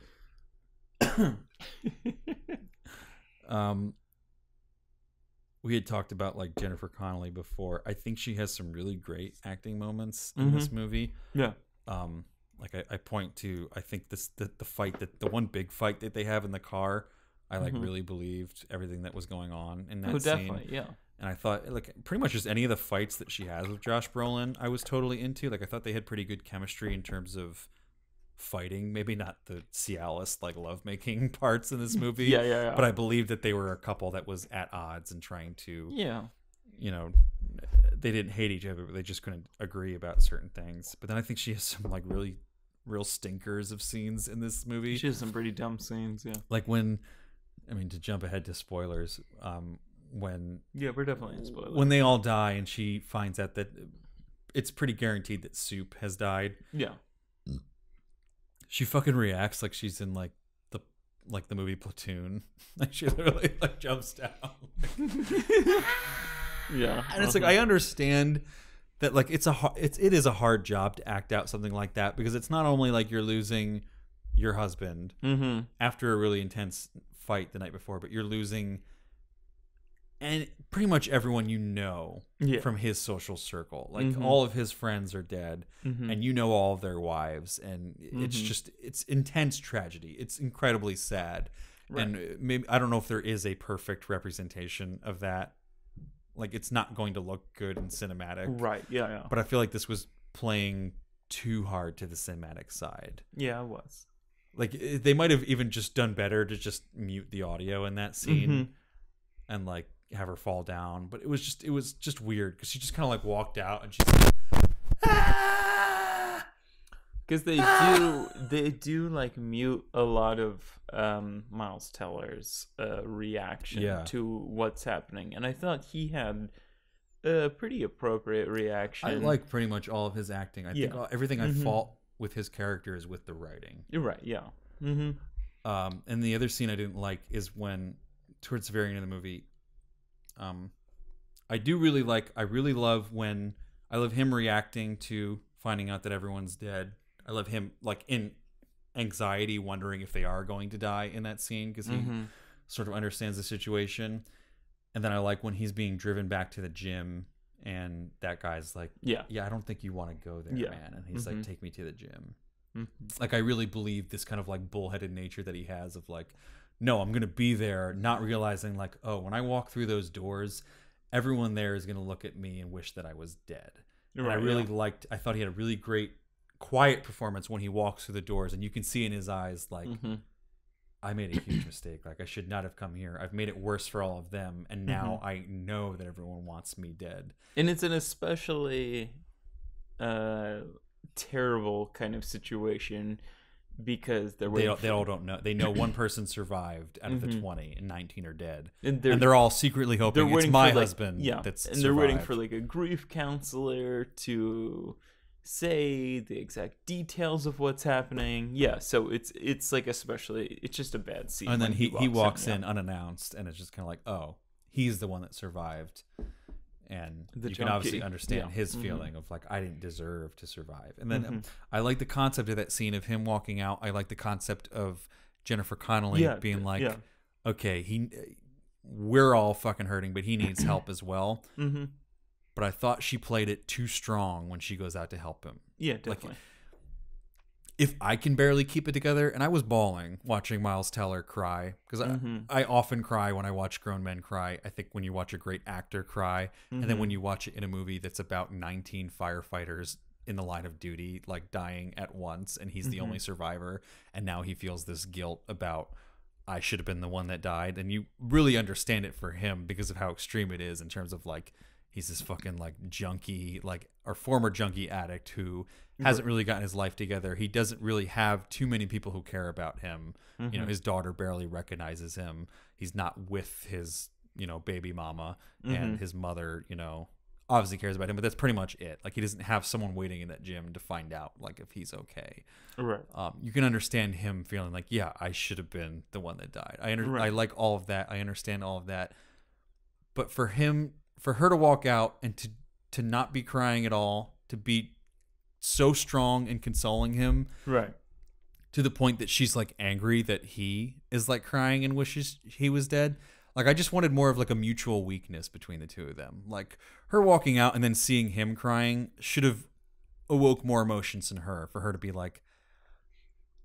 We had talked about like Jennifer Connelly before. I think she has some really great acting moments in this movie. Yeah. Like I point to, I think the fight, that the one big fight that they have in the car, I like really believed everything that was going on in that scene. Definitely, yeah. And I thought, like, pretty much just any of the fights that she has with Josh Brolin, I was totally into. Like, I thought they had pretty good chemistry in terms of fighting. Maybe not the Cialis, like, lovemaking parts in this movie. Yeah. But I believe that they were a couple that was at odds and trying to, you know, they didn't hate each other, but they just couldn't agree about certain things. But then I think she has some, like, really real stinkers of scenes in this movie. She has some pretty dumb scenes, yeah. Like when, I mean, to jump ahead to spoilers, when we're definitely in spoilers. When they all die and she finds out that it's pretty guaranteed that Soup has died. Yeah. She fucking reacts like she's in like the movie Platoon. Like she literally like jumps down. Yeah. And it's like, I understand that like it is a hard job to act out something like that, because it's not only like you're losing your husband after a really intense fight the night before, but you're losing and pretty much everyone you know from his social circle. Like all of his friends are dead, and you know all of their wives, and it's intense tragedy. It's incredibly sad. Right. And maybe I don't know if there is a perfect representation of that. Like, it's not going to look good in cinematic. Right, yeah. But I feel like this was playing too hard to the cinematic side. Yeah, it was. Like, they might have even just done better to just mute the audio in that scene and like have her fall down, but it was just weird because she just kind of like walked out and she's like, because they do like mute a lot of Miles Teller's reaction to what's happening, and I thought he had a pretty appropriate reaction. I like pretty much all of his acting. I think everything I fault with his character is with the writing. You're right, yeah. And the other scene I didn't like is when towards the very end of the movie, I really love him reacting to finding out that everyone's dead. I love him like in anxiety, wondering if they are going to die in that scene, because he sort of understands the situation. And then I like when he's being driven back to the gym and that guy's like, yeah, I don't think you want to go there, man. And he's like, take me to the gym. Like, I really believe this kind of like bullheaded nature that he has of like, no, I'm going to be there, not realizing like, oh, when I walk through those doors, everyone there is going to look at me and wish that I was dead. And I really I thought he had a really great quiet performance when he walks through the doors, and you can see in his eyes like, I made a huge mistake. Like, I should not have come here. I've made it worse for all of them, and now I know that everyone wants me dead. And it's an especially terrible kind of situation because they're They waiting. they all don't know. They know one person survived out of the 20, and 19 are dead, and and they're all secretly hoping it's my husband. Yeah, that's and they're waiting survived. for like a grief counselor to say the exact details of what's happening. Yeah, so it's like especially it's just a bad scene. And then when he walks yeah. in unannounced, and it's just kind of like, oh, he's the one that survived. And The you can junkie. obviously understand Yeah. his feeling of like, I didn't deserve to survive. And then I like the concept of that scene of him walking out. I like the concept of Jennifer Connelly Yeah, being like, yeah. okay, we're all fucking hurting, but he needs help as well. Mm-hmm. But I thought she played it too strong when she goes out to help him. Yeah, definitely. If I can barely keep it together, and I was bawling watching Miles Teller cry, because I often cry when I watch grown men cry. I think when you watch a great actor cry, and then when you watch it in a movie that's about 19 firefighters in the line of duty, like dying at once, and he's the only survivor, and now he feels this guilt about, I should have been the one that died, and you really understand it for him because of how extreme it is in terms of like, he's this fucking like junkie, like our former junkie addict who hasn't really gotten his life together. He doesn't really have too many people who care about him. You know, his daughter barely recognizes him. He's not with his, you know, baby mama, and his mother, you know, obviously cares about him, but that's pretty much it. Like, he doesn't have someone waiting in that gym to find out like if he's okay. Right. You can understand him feeling like, yeah, I should have been the one that died. I like all of that. I understand all of that. But for her to walk out and to not be crying at all, to be so strong in consoling him, Right. to the point that she's like angry that he is like crying and wishes he was dead. Like, I just wanted more of like a mutual weakness between the two of them. Like, her walking out and then seeing him crying should have awoke more emotions in her, for her to be like,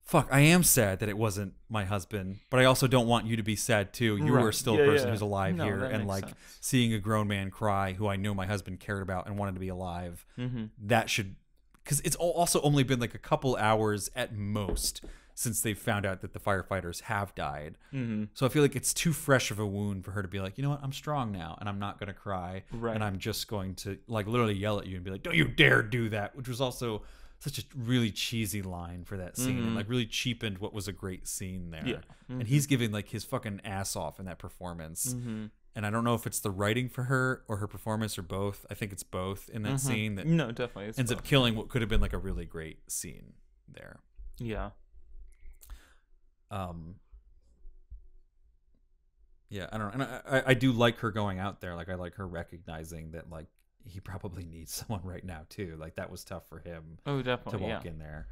fuck, I am sad that it wasn't my husband, but I also don't want you to be sad too. You Right. are still a Yeah, person yeah. who's alive No, here. that And makes like sense. seeing a grown man cry who I know my husband cared about and wanted to be alive, that should, because it's also only been like a couple hours at most since they found out that the firefighters have died. So I feel like it's too fresh of a wound for her to be like, you know what, I'm strong now and I'm not going to cry. Right. And I'm just going to like literally yell at you and be like, don't you dare do that, which was also such a really cheesy line for that scene, and like really cheapened what was a great scene there. Yeah. And he's giving like his fucking ass off in that performance. And I don't know if it's the writing for her or her performance or both. I think it's both in that scene that No, definitely. It's ends up both. killing what could have been like a really great scene there. Yeah. Yeah, I don't know. And I do like her going out there. Like, I like her recognizing that like he probably needs someone right now too. Like, that was tough for him Oh, to definitely. walk Yeah. in there.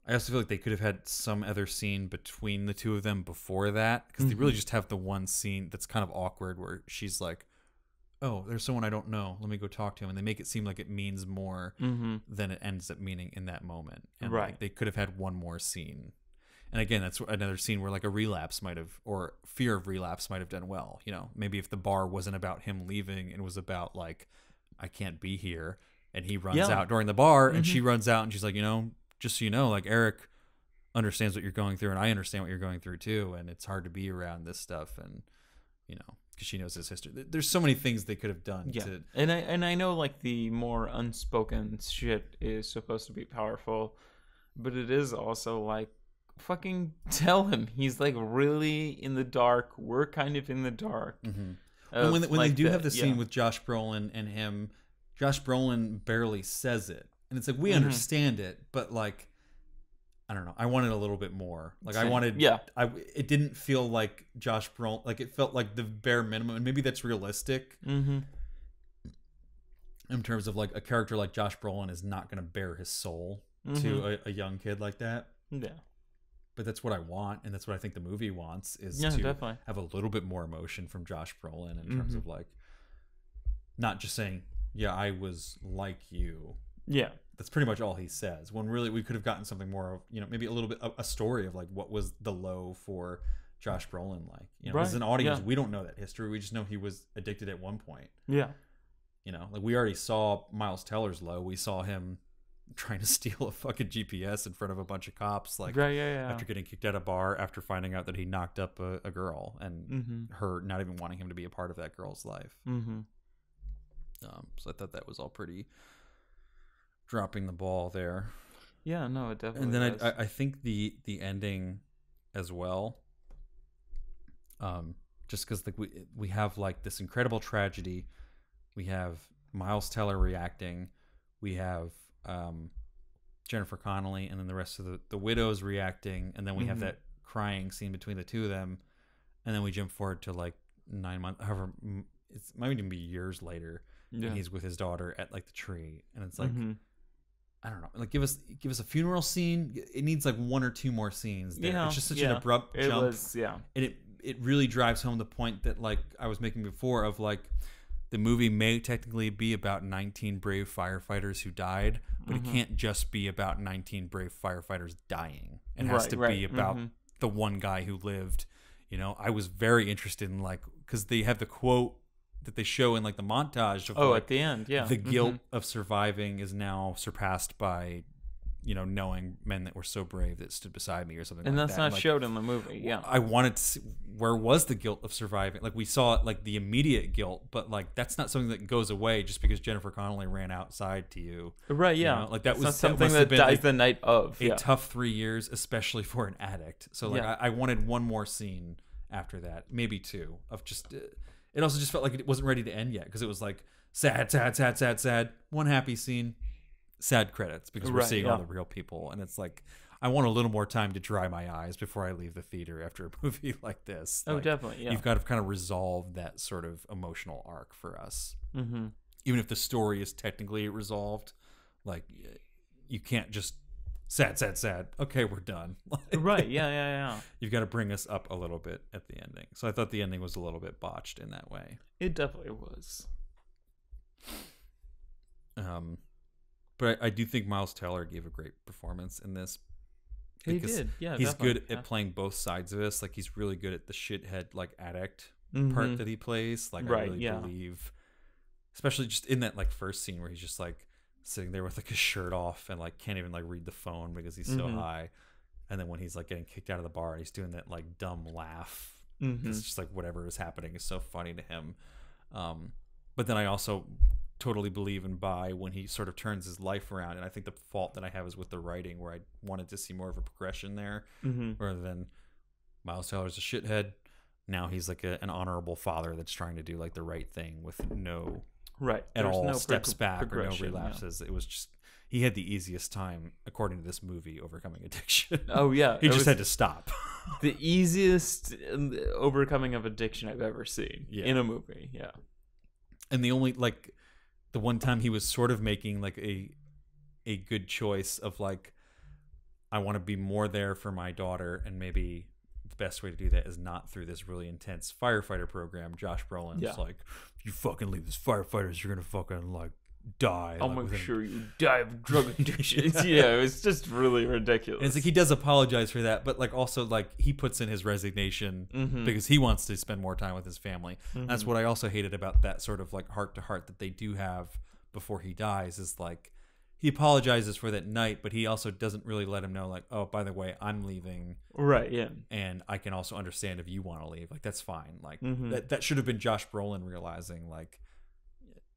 I also feel like they could have had some other scene between the two of them before that, because they really just have the one scene that's kind of awkward where she's like, oh, there's someone I don't know, let me go talk to him, and they make it seem like it means more than it ends up meaning in that moment. And Right. like, they could have had one more scene. And again, that's another scene where like a relapse might have, or fear of relapse might have done well. You know, maybe if the bar wasn't about him leaving and was about like, I can't be here, and he runs Yeah. out during the bar, and she runs out and she's like, you know, just so you know, like, Eric understands what you're going through, and I understand what you're going through too, and it's hard to be around this stuff, and you know, because she knows his history. There's so many things they could have done. Yeah. To, And I know like the more unspoken shit is supposed to be powerful, but it is also like, fucking tell him. He's like really in the dark. We're kind of in the dark. and of, when they like, do have the yeah. scene with Josh Brolin and him, Josh Brolin barely says it, and it's like, we understand it, but like, I don't know, I wanted a little bit more. Like, I Same. wanted, Yeah. It didn't feel like Josh Brolin, like it felt like the bare minimum, and maybe that's realistic. In terms of like a character like Josh Brolin is not going to bare his soul to a young kid like that. Yeah. But that's what I want, and that's what I think the movie wants, is Yeah, to definitely. have a little bit more emotion from Josh Brolin in terms of like, not just saying, yeah, I was like you. Yeah. That's pretty much all he says. When really we could have gotten something more of, you know, maybe a little bit a story of like, what was the low for Josh Brolin like? You know, as an audience, we don't know that history. We just know he was addicted at one point. Yeah. You know, like, we already saw Miles Teller's low. We saw him trying to steal a fucking GPS in front of a bunch of cops, like, Right, yeah. after getting kicked out of a bar, after finding out that he knocked up a girl, and her not even wanting him to be a part of that girl's life. So I thought that was all pretty dropping the ball there. Yeah, no, it definitely. And then does. I think the ending as well. Just because like we have like this incredible tragedy, we have Miles Teller reacting, we have Jennifer Connelly, and then the rest of the widows reacting, and then we have that crying scene between the two of them, and then we jump forward to like 9 months, however, it might even be years later, and he's with his daughter at like the tree, and it's like. I don't know. Like, give us a funeral scene. It needs like 1 or 2 more scenes. There. It's just such an abrupt jump. And it really drives home the point that like I was making before of like the movie may technically be about 19 brave firefighters who died, but it can't just be about 19 brave firefighters dying. It has to be about the one guy who lived. You know, I was very interested in like because they have the quote that they show in like the montage of at the end, the guilt of surviving is now surpassed by knowing men that were so brave that stood beside me or something and like that. And that's not like, showed in the movie. I wanted to see where was the guilt of surviving. Like we saw it like the immediate guilt, but like that's not something that goes away just because Jennifer Connelly ran outside to you. Right, Like that it's was not something that dies like the night of. A tough 3 years, especially for an addict. So like I wanted one more scene after that, maybe 2 of just it also just felt like it wasn't ready to end yet because it was like sad, one happy scene, sad credits because we're seeing all the real people, and it's like I want a little more time to dry my eyes before I leave the theater after a movie like this. Oh, like, definitely. Yeah, you've got to kind of resolve that sort of emotional arc for us, even if the story is technically resolved. Like you can't just sad. Okay, we're done. Right. Yeah. You've got to bring us up a little bit at the ending. So I thought the ending was a little bit botched in that way. It definitely was. But I do think Miles Teller gave a great performance in this. He did. Yeah, he's good at playing both sides of this. Like he's really good at the shithead like addict part that he plays. Like I really believe, especially just in that like first scene where he's just like sitting there with like his shirt off and like can't even like read the phone because he's so high, and then when he's like getting kicked out of the bar, he's doing that like dumb laugh. It's just like whatever is happening is so funny to him. But then I also totally believe and buy when he sort of turns his life around, and I think the fault that I have is with the writing, where I wanted to see more of a progression there, rather than Miles Teller's a shithead. Now he's like an honorable father that's trying to do like the right thing with no. Right. At all no steps back or no relapses. It was just he had the easiest time, according to this movie, overcoming addiction. Oh yeah, he just had to stop. The easiest overcoming of addiction I've ever seen in a movie. Yeah, and the only like the one time he was sort of making like a good choice of like I want to be more there for my daughter, and maybe the best way to do that is not through this really intense firefighter program. Josh Brolin's like, if you fucking leave these firefighters, you're gonna fucking like die. I'll make sure you die of drug addiction. It was just really ridiculous. And it's like he does apologize for that, but like also like he puts in his resignation because he wants to spend more time with his family. That's what I also hated about that sort of like heart to heart that they do have before he dies, is like he apologizes for that night, but he also doesn't really let him know, like, oh, by the way, I'm leaving. Right, yeah. And I can also understand if you want to leave. Like, that's fine. Like, that should have been Josh Brolin realizing, like,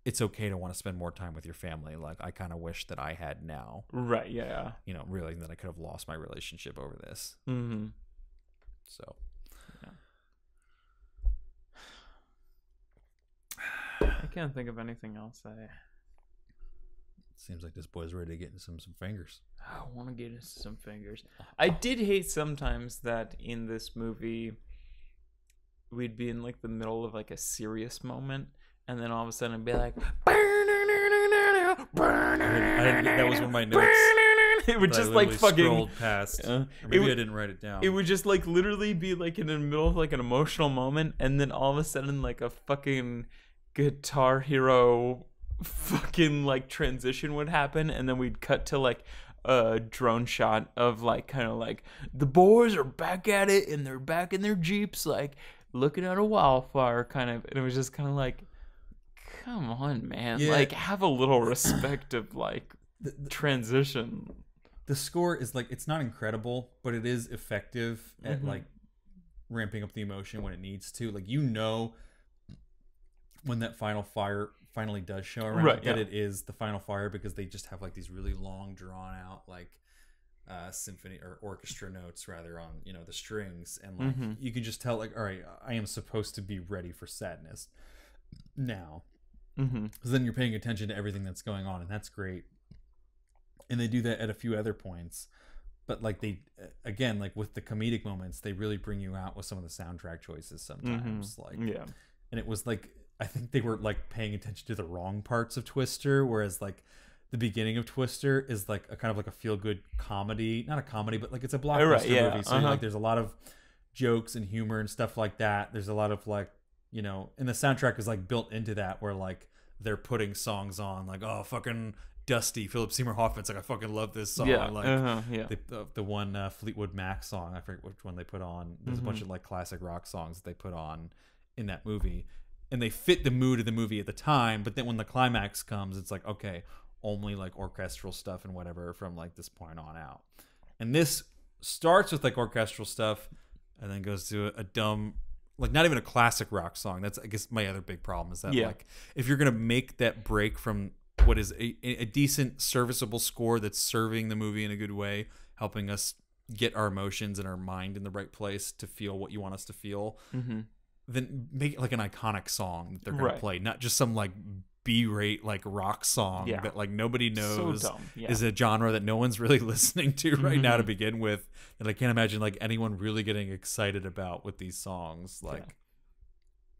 it's okay to want to spend more time with your family. Like, I kind of wish that I had now. Right, yeah. You know, realizing that I could have lost my relationship over this. So. Yeah. I can't think of anything else. Seems like this boy's ready to get into some fingers. I want to get into some fingers. I did hate sometimes that in this movie we'd be in like the middle of like a serious moment, and then all of a sudden it'd be like that was one of my notes. It would just like fucking scrolled past. Maybe I didn't write it down. It would just like literally be like in the middle of like an emotional moment, and then all of a sudden like a fucking Guitar Hero fucking like transition would happen, and then we'd cut to like a drone shot of like kind of like the boys are back at it, and they're back in their Jeeps like looking at a wildfire kind of, and it was just kind of like, come on, man, like have a little respect of like the transition. The score is like, it's not incredible, but it is effective at like ramping up the emotion when it needs to. Like, you know, when that final fire finally does show around, Right, that yeah. it is the final fire, because they just have like these really long, drawn out like symphony or orchestra notes rather on, you know, the strings, and like you can just tell like, all right, I am supposed to be ready for sadness now, because then you're paying attention to everything that's going on, and that's great. And they do that at a few other points, but like they again, like with the comedic moments, they really bring you out with some of the soundtrack choices sometimes. Like, Yeah. and it was like, I think they were like paying attention to the wrong parts of Twister, whereas like the beginning of Twister is like a kind of like a feel good comedy, not a comedy, but like it's a blockbuster movie. So like there's a lot of jokes and humor and stuff like that. There's a lot of like, you know, and the soundtrack is like built into that, where like they're putting songs on like, oh, fucking Dusty, Philip Seymour Hoffman's like, I fucking love this song. Yeah. Like the one Fleetwood Mac song, I forget which one they put on. There's a bunch of like classic rock songs that they put on in that movie, and they fit the mood of the movie at the time. But then when the climax comes, it's like, okay, only like orchestral stuff and whatever from like this point on out. And this starts with like orchestral stuff and then goes to a dumb, like not even a classic rock song. That's, I guess, my other big problem is that like if you're gonna make that break from what is a decent serviceable score that's serving the movie in a good way, helping us get our emotions and our mind in the right place to feel what you want us to feel, then make it like an iconic song that they're gonna play, not just some like B-rate like rock song that like nobody knows, is a genre that no one's really listening to right now to begin with, and I can't imagine like anyone really getting excited about with these songs. Like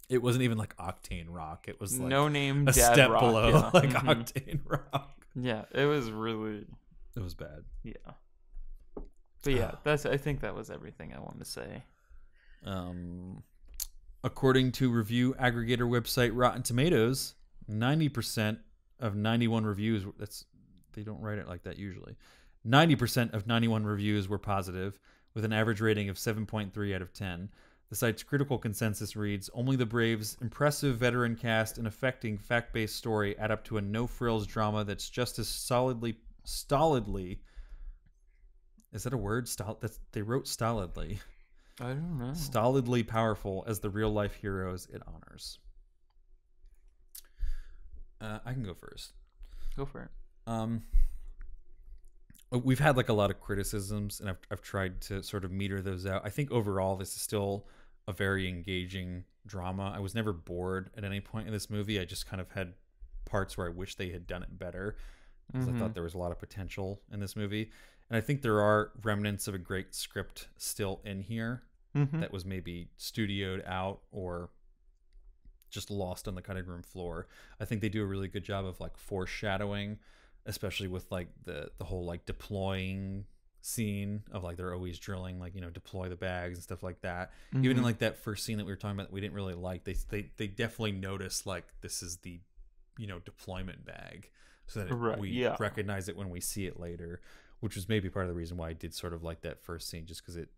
it wasn't even like Octane Rock, it was like No Name a Dad step rock, below like Octane Rock. Yeah, it was really, it was bad. But yeah, I think that was everything I wanted to say. According to review aggregator website Rotten Tomatoes, 90% of 91 reviews, they don't write it like that usually. 90% of 91 reviews were positive, with an average rating of 7.3 out of 10. The site's critical consensus reads, "Only the Braves' impressive veteran cast and affecting fact-based story add up to a no-frills drama that's just as stolidly, is that a word? They wrote stolidly. I don't know. Stolidly powerful as the real-life heroes it honors." I can go first. Go for it. We've had like a lot of criticisms, and I've tried to sort of meter those out. I think overall this is still a very engaging drama. I was never bored at any point in this movie. I just kind of had parts where I wish they had done it better, because I thought there was a lot of potential in this movie. And I think there are remnants of a great script still in here that was maybe studioed out or just lost on the cutting room floor. I think they do a really good job of like foreshadowing, especially with like the whole like deploying scene of like they're always drilling, like, you know, deploy the bags and stuff like that. Even in like that first scene that we were talking about that we didn't really like, they definitely noticed like this is the, you know, deployment bag, so that we recognize it when we see it later, which was maybe part of the reason why I did sort of like that first scene, just because it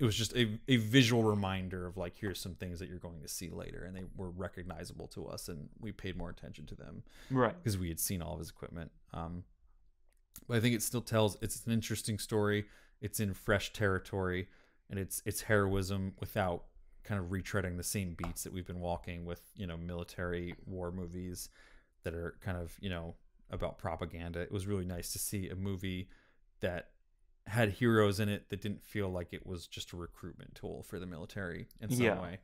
was just a visual reminder of like, here's some things that you're going to see later, and they were recognizable to us, and we paid more attention to them, Right. because we had seen all of his equipment. But I think it still tells, it's an interesting story. It's in fresh territory, and it's heroism without kind of retreading the same beats that we've been walking with, you know, military war movies that are kind of, you know, about propaganda. It was really nice to see a movie that had heroes in it that didn't feel like it was just a recruitment tool for the military in some way.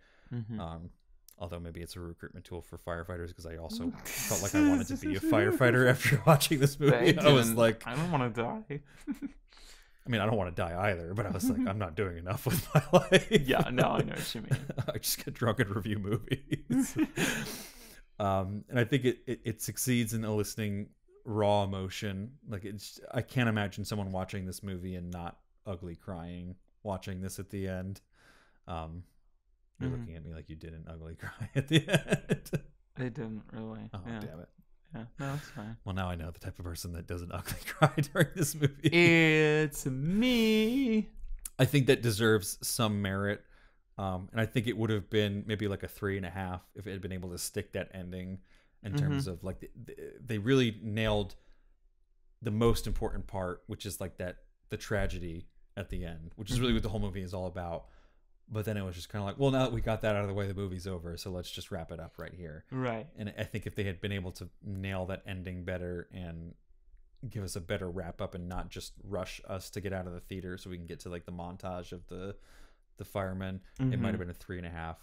Although maybe it's a recruitment tool for firefighters, because I also felt like I wanted to be a firefighter after watching this movie. I was like, I don't want to die. I mean, I don't want to die either, but I was like, I'm not doing enough with my life. Yeah, no, I know what you mean. I just get drunk and review movies. And I think it succeeds in eliciting raw emotion. Like, I can't imagine someone watching this movie and not ugly crying watching this at the end. You're looking at me like you didn't ugly cry at the end. I didn't really. Oh, damn it. Yeah, no, it's fine. Well, now I know the type of person that doesn't ugly cry during this movie. It's me. I think that deserves some merit. And I think it would have been maybe like a 3.5 if it had been able to stick that ending in terms of like, they really nailed the most important part, which is like the tragedy at the end, which is really what the whole movie is all about. But then it was just kind of like, well, now that we got that out of the way, the movie's over, so let's just wrap it up right here. Right. And I think if they had been able to nail that ending better and give us a better wrap up and not just rush us to get out of the theater so we can get to like the montage of the firemen, it might have been a 3.5,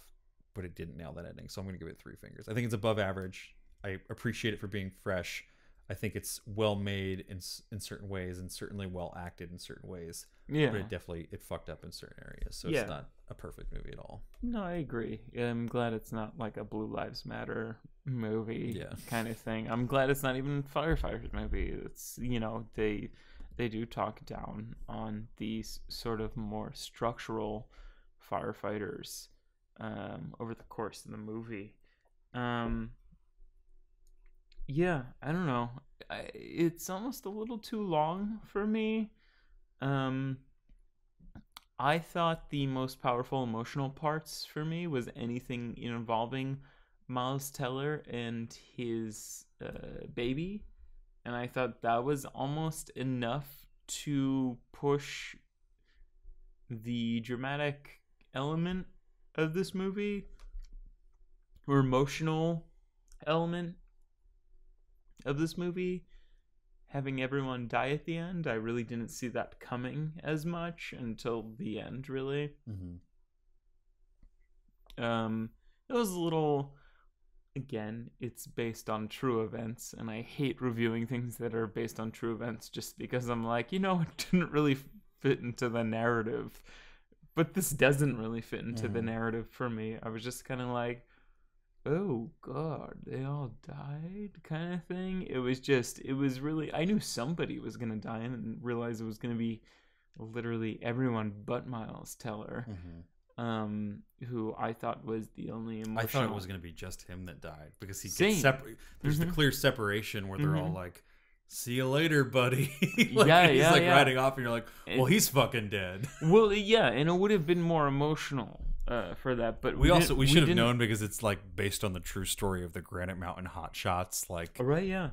but it didn't nail that ending. So I'm going to give it 3 fingers. I think it's above average. I appreciate it for being fresh. I think it's well made in certain ways and certainly well acted in certain ways. Yeah. But it fucked up in certain areas. So Yeah. it's not a perfect movie at all. No, I agree. I'm glad it's not like a Blue Lives Matter movie kind of thing. I'm glad it's not even a firefighters movie. It's, you know, they do talk down on these sort of more structural firefighters over the course of the movie. Yeah, I don't know. It's almost a little too long for me. I thought the most powerful emotional parts for me was anything involving Miles Teller and his baby. And I thought that was almost enough to push the dramatic element of this movie, or emotional element of this movie. Having everyone die at the end, I really didn't see that coming as much until the end, really. It was a little, again, it's based on true events, and I hate reviewing things that are based on true events just because I'm like, it didn't really fit into the narrative. But this doesn't really fit into the narrative for me. I was just kind of like, oh god, they all died kind of thing. It was really, I knew somebody was gonna die and didn't realize it was gonna be literally everyone but Miles Teller, who I thought was the only emotional. I thought it was gonna be just him that died because he Same. gets separate. There's the clear separation where they're all like, see you later, buddy. He's riding off and you're like, well, he's fucking dead. Well, yeah, and it would have been more emotional for that, but we should have known because it's like based on the true story of the Granite Mountain Hot Shots. Like, right, yeah.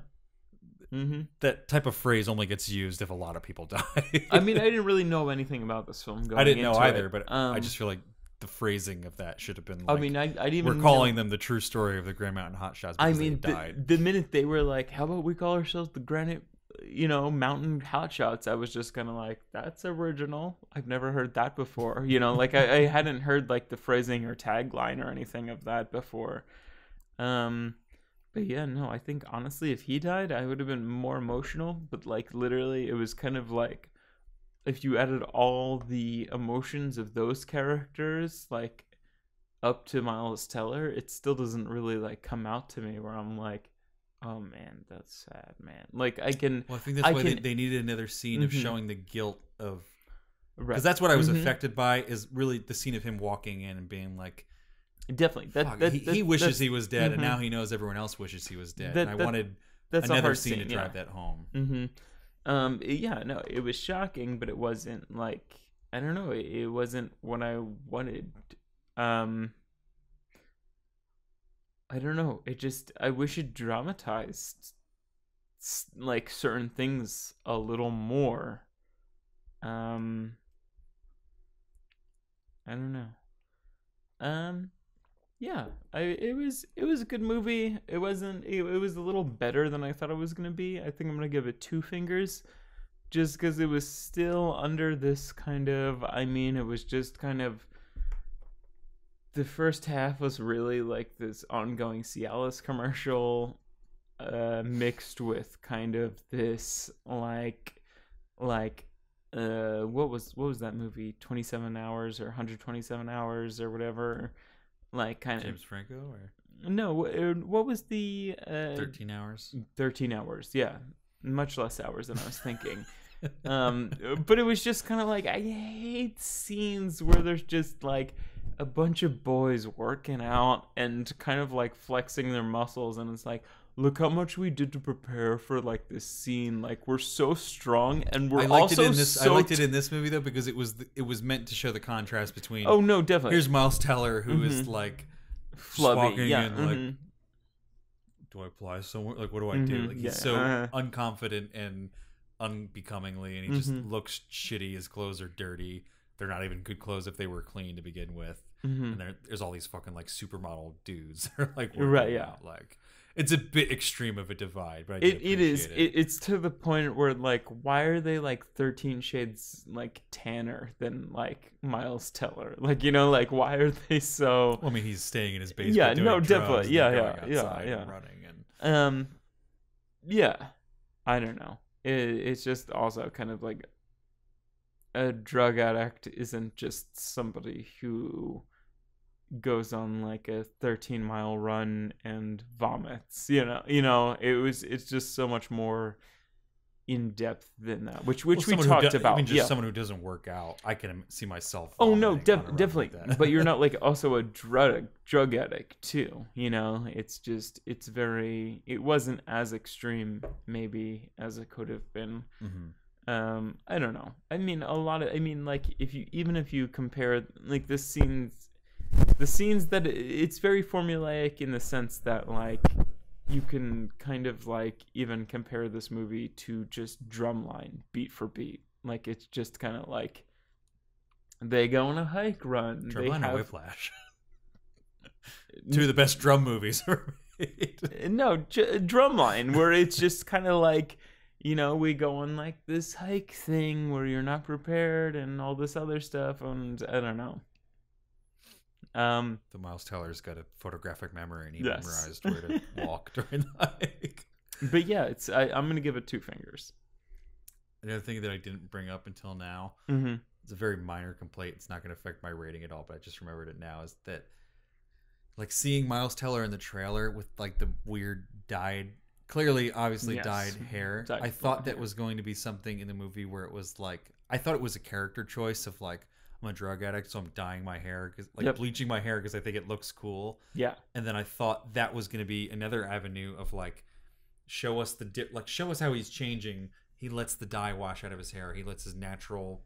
That type of phrase only gets used if a lot of people die. I mean, I didn't really know anything about this film going I didn't know into either, it. but I just feel like the phrasing of that should have been like, I mean, I didn't even we're calling them the true story of the Granite Mountain Hot Shots because they died. The minute they were like, how about we call ourselves the Granite Mountain Hot Shots, I was just kind of like, that's original. I've never heard that before. Like I hadn't heard like the phrasing or tagline or anything of that before. But yeah, no, I think honestly, if he died, I would have been more emotional. But like literally, it was kind of like if you added all the emotions of those characters, like up to Miles Teller, it still doesn't really like come out to me where I'm like, oh man, that's sad, man. Like I can. Well, I think that's why they needed another scene of showing the guilt of. Right. Because that's what I was affected by, is really the scene of him walking in and being like, definitely. He wishes he was dead, and now he knows everyone else wishes he was dead. And I wanted another scene to drive that home. Yeah, no, it was shocking, but it wasn't like, I don't know, it wasn't what I wanted. I don't know. I wish it dramatized like certain things a little more. I don't know. Yeah, it was a good movie. It was a little better than I thought it was gonna be. I think I'm gonna give it 2 fingers, just because it was still under this kind of. I mean, it was just kind of. The first half was really like this ongoing Cialis commercial, mixed with kind of this like what was that movie? 27 Hours or 127 Hours or whatever. Like kind of James Franco or no? What was the 13 Hours? 13 Hours, yeah, much less hours than I was thinking. But it was just kind of like, I hate scenes where there's just like a bunch of boys working out and kind of like flexing their muscles, and it's like, look how much we did to prepare for like this scene. Like we're so strong, and we're also I liked it in this movie though because it was meant to show the contrast between. Oh no, definitely. Here's Miles Teller who is like flubby, yeah, and like, do I apply somewhere? Like, what do I do? Like he's so unconfident and unbecomingly, and he just looks shitty. His clothes are dirty. they're not even good clothes if they were clean to begin with. Mhm. And there's all these fucking like supermodel dudes that are like Right, working yeah. out. Like it's a bit extreme of a divide, but I do It is. appreciate it. It's to the point where like, why are they like 13 shades like tanner than like Miles Teller? Like, you know, like why are they so? Well, I mean, he's staying in his basement. Yeah, doing no, drugs definitely. and Yeah, then yeah, going yeah, outside yeah. and running and Yeah, I don't know. It's just also kind of like a drug addict isn't just somebody who goes on like a 13-mile run and vomits. It's just so much more in depth than that, which we someone who talked about. Even just Yeah. someone who doesn't work out, I can see myself. Oh no, vomiting on a run definitely. like that. But you're not like also a drug addict too. You know, it's just it wasn't as extreme maybe as it could have been. I don't know. I mean, like if you compare like the scenes that it's very formulaic in the sense that like you can kind of like even compare this movie to just Drumline beat for beat. Like it's just kind of like they go on a hike run. Drumline they or have Whiplash. Two of the best drum movies ever made. no Drumline, where it's just kind of like, you know, we go on like this hike thing where you're not prepared and all this other stuff, and I don't know. The Miles Teller's got a photographic memory and he Yes. memorized where to walk during the hike. But yeah, I'm gonna give it 2 fingers. Another thing that I didn't bring up until now, Mm-hmm. it's a very minor complaint. It's not going to affect my rating at all, but I just remembered it now. Is that like seeing Miles Teller in the trailer with like the weird obviously Yes. dyed hair. Dyed I thought blonde that hair. was going to be something in the movie where it was like, I thought it was a character choice of like, I'm a drug addict, so I'm dyeing my hair, Yep. bleaching my hair because I think it looks cool. Yeah. And then I thought that was going to be another avenue of like, show us how he's changing. He lets the dye wash out of his hair. He lets his natural,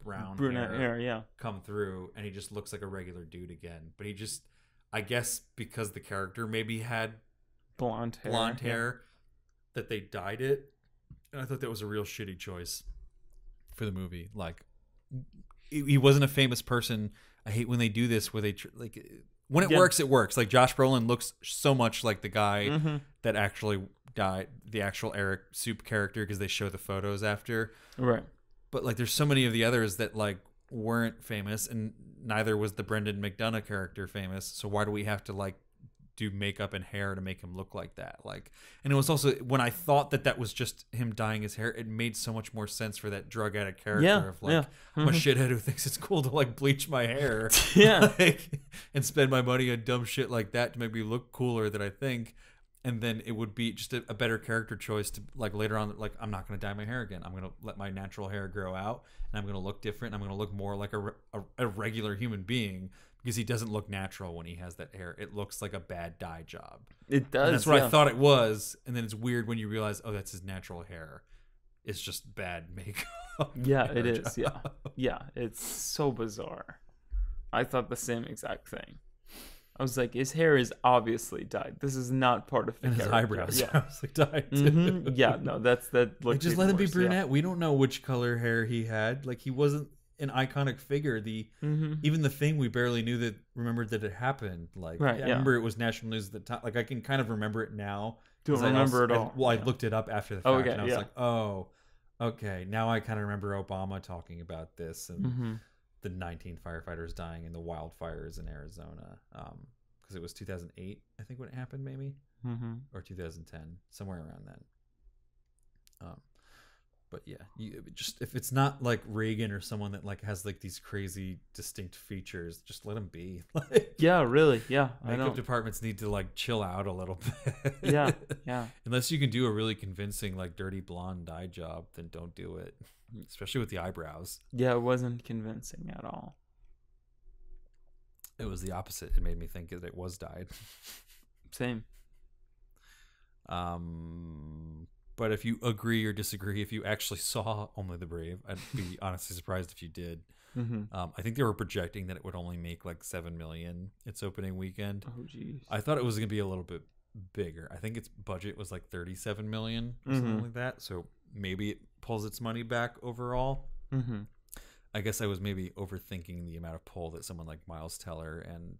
brown Brunette hair, yeah. come through, and he just looks like a regular dude again. But he just, I guess because the character maybe had Blonde hair. hair, that they dyed it. And I thought that was a real shitty choice for the movie. Like, he wasn't a famous person. I hate when they do this where they when it works, it works. Like Josh Brolin looks so much like the guy Mm-hmm. that actually died, the actual Eric Soup character, because they show the photos after. Right. But like, there's so many of the others that like weren't famous, and neither was the Brendan McDonough character famous. So why do we have to like do makeup and hair to make him look like that? Like, and it was also when I thought that was just him dyeing his hair, it made so much more sense for that drug addict character of like, yeah. I'm a shithead who thinks it's cool to like bleach my hair, Yeah. like, and spend my money on dumb shit like that to make me look cooler than I think. And then it would be just a better character choice to like later on, like, I'm not going to dye my hair again. I'm going to let my natural hair grow out, and I'm going to look different. I'm going to look more like a regular human being, because he doesn't look natural when he has that hair. It looks like a bad dye job. It does. And that's what yeah. I thought it was. And then it's weird when you realize, oh, that's his natural hair. It's just bad makeup. Yeah, hair it is. job. Yeah. Yeah. It's so bizarre. I thought the same exact thing. I was like, his hair is obviously dyed. This is not part of the And his character. eyebrows Yeah. are obviously dyed too. Mm-hmm. Yeah, no, that Like, looked just even let him be worse, yeah. brunette. We don't know which color hair he had. Like, he wasn't an iconic figure. Even the Thing, we barely remembered that it happened. Like, Right, I yeah. remember it was national news at the time. Like, I can kind of remember it now. Don't 'cause I remember also- it all. Well, I Yeah. looked it up after the fact, Oh, okay, and I was yeah. like, oh, okay. Now I kind of remember Obama talking about this and Mhm. the 19 firefighters dying in the wildfires in Arizona. Because it was 2008, I think, when it happened, maybe, Mhm. or 2010, somewhere around then. But yeah, just if it's not like Reagan or someone that like has like these crazy distinct features, just let him be. Like, Yeah, really. Yeah, I know. makeup departments need to like chill out a little bit. Yeah, yeah. Unless you can do a really convincing like dirty blonde dye job, then don't do it. Especially with the eyebrows. Yeah, it wasn't convincing at all. It was the opposite. It made me think that it was dyed. Same. But if you agree or disagree, if you actually saw Only the Brave, I'd be honestly surprised if you did. Mhm. I think they were projecting that it would only make like 7 million its opening weekend. Oh, jeez. I thought it was going to be a little bit bigger. I think its budget was like 37 million or something like that. So maybe it pulls its money back overall. Mhm. I guess I was maybe overthinking the amount of pull that someone like Miles Teller and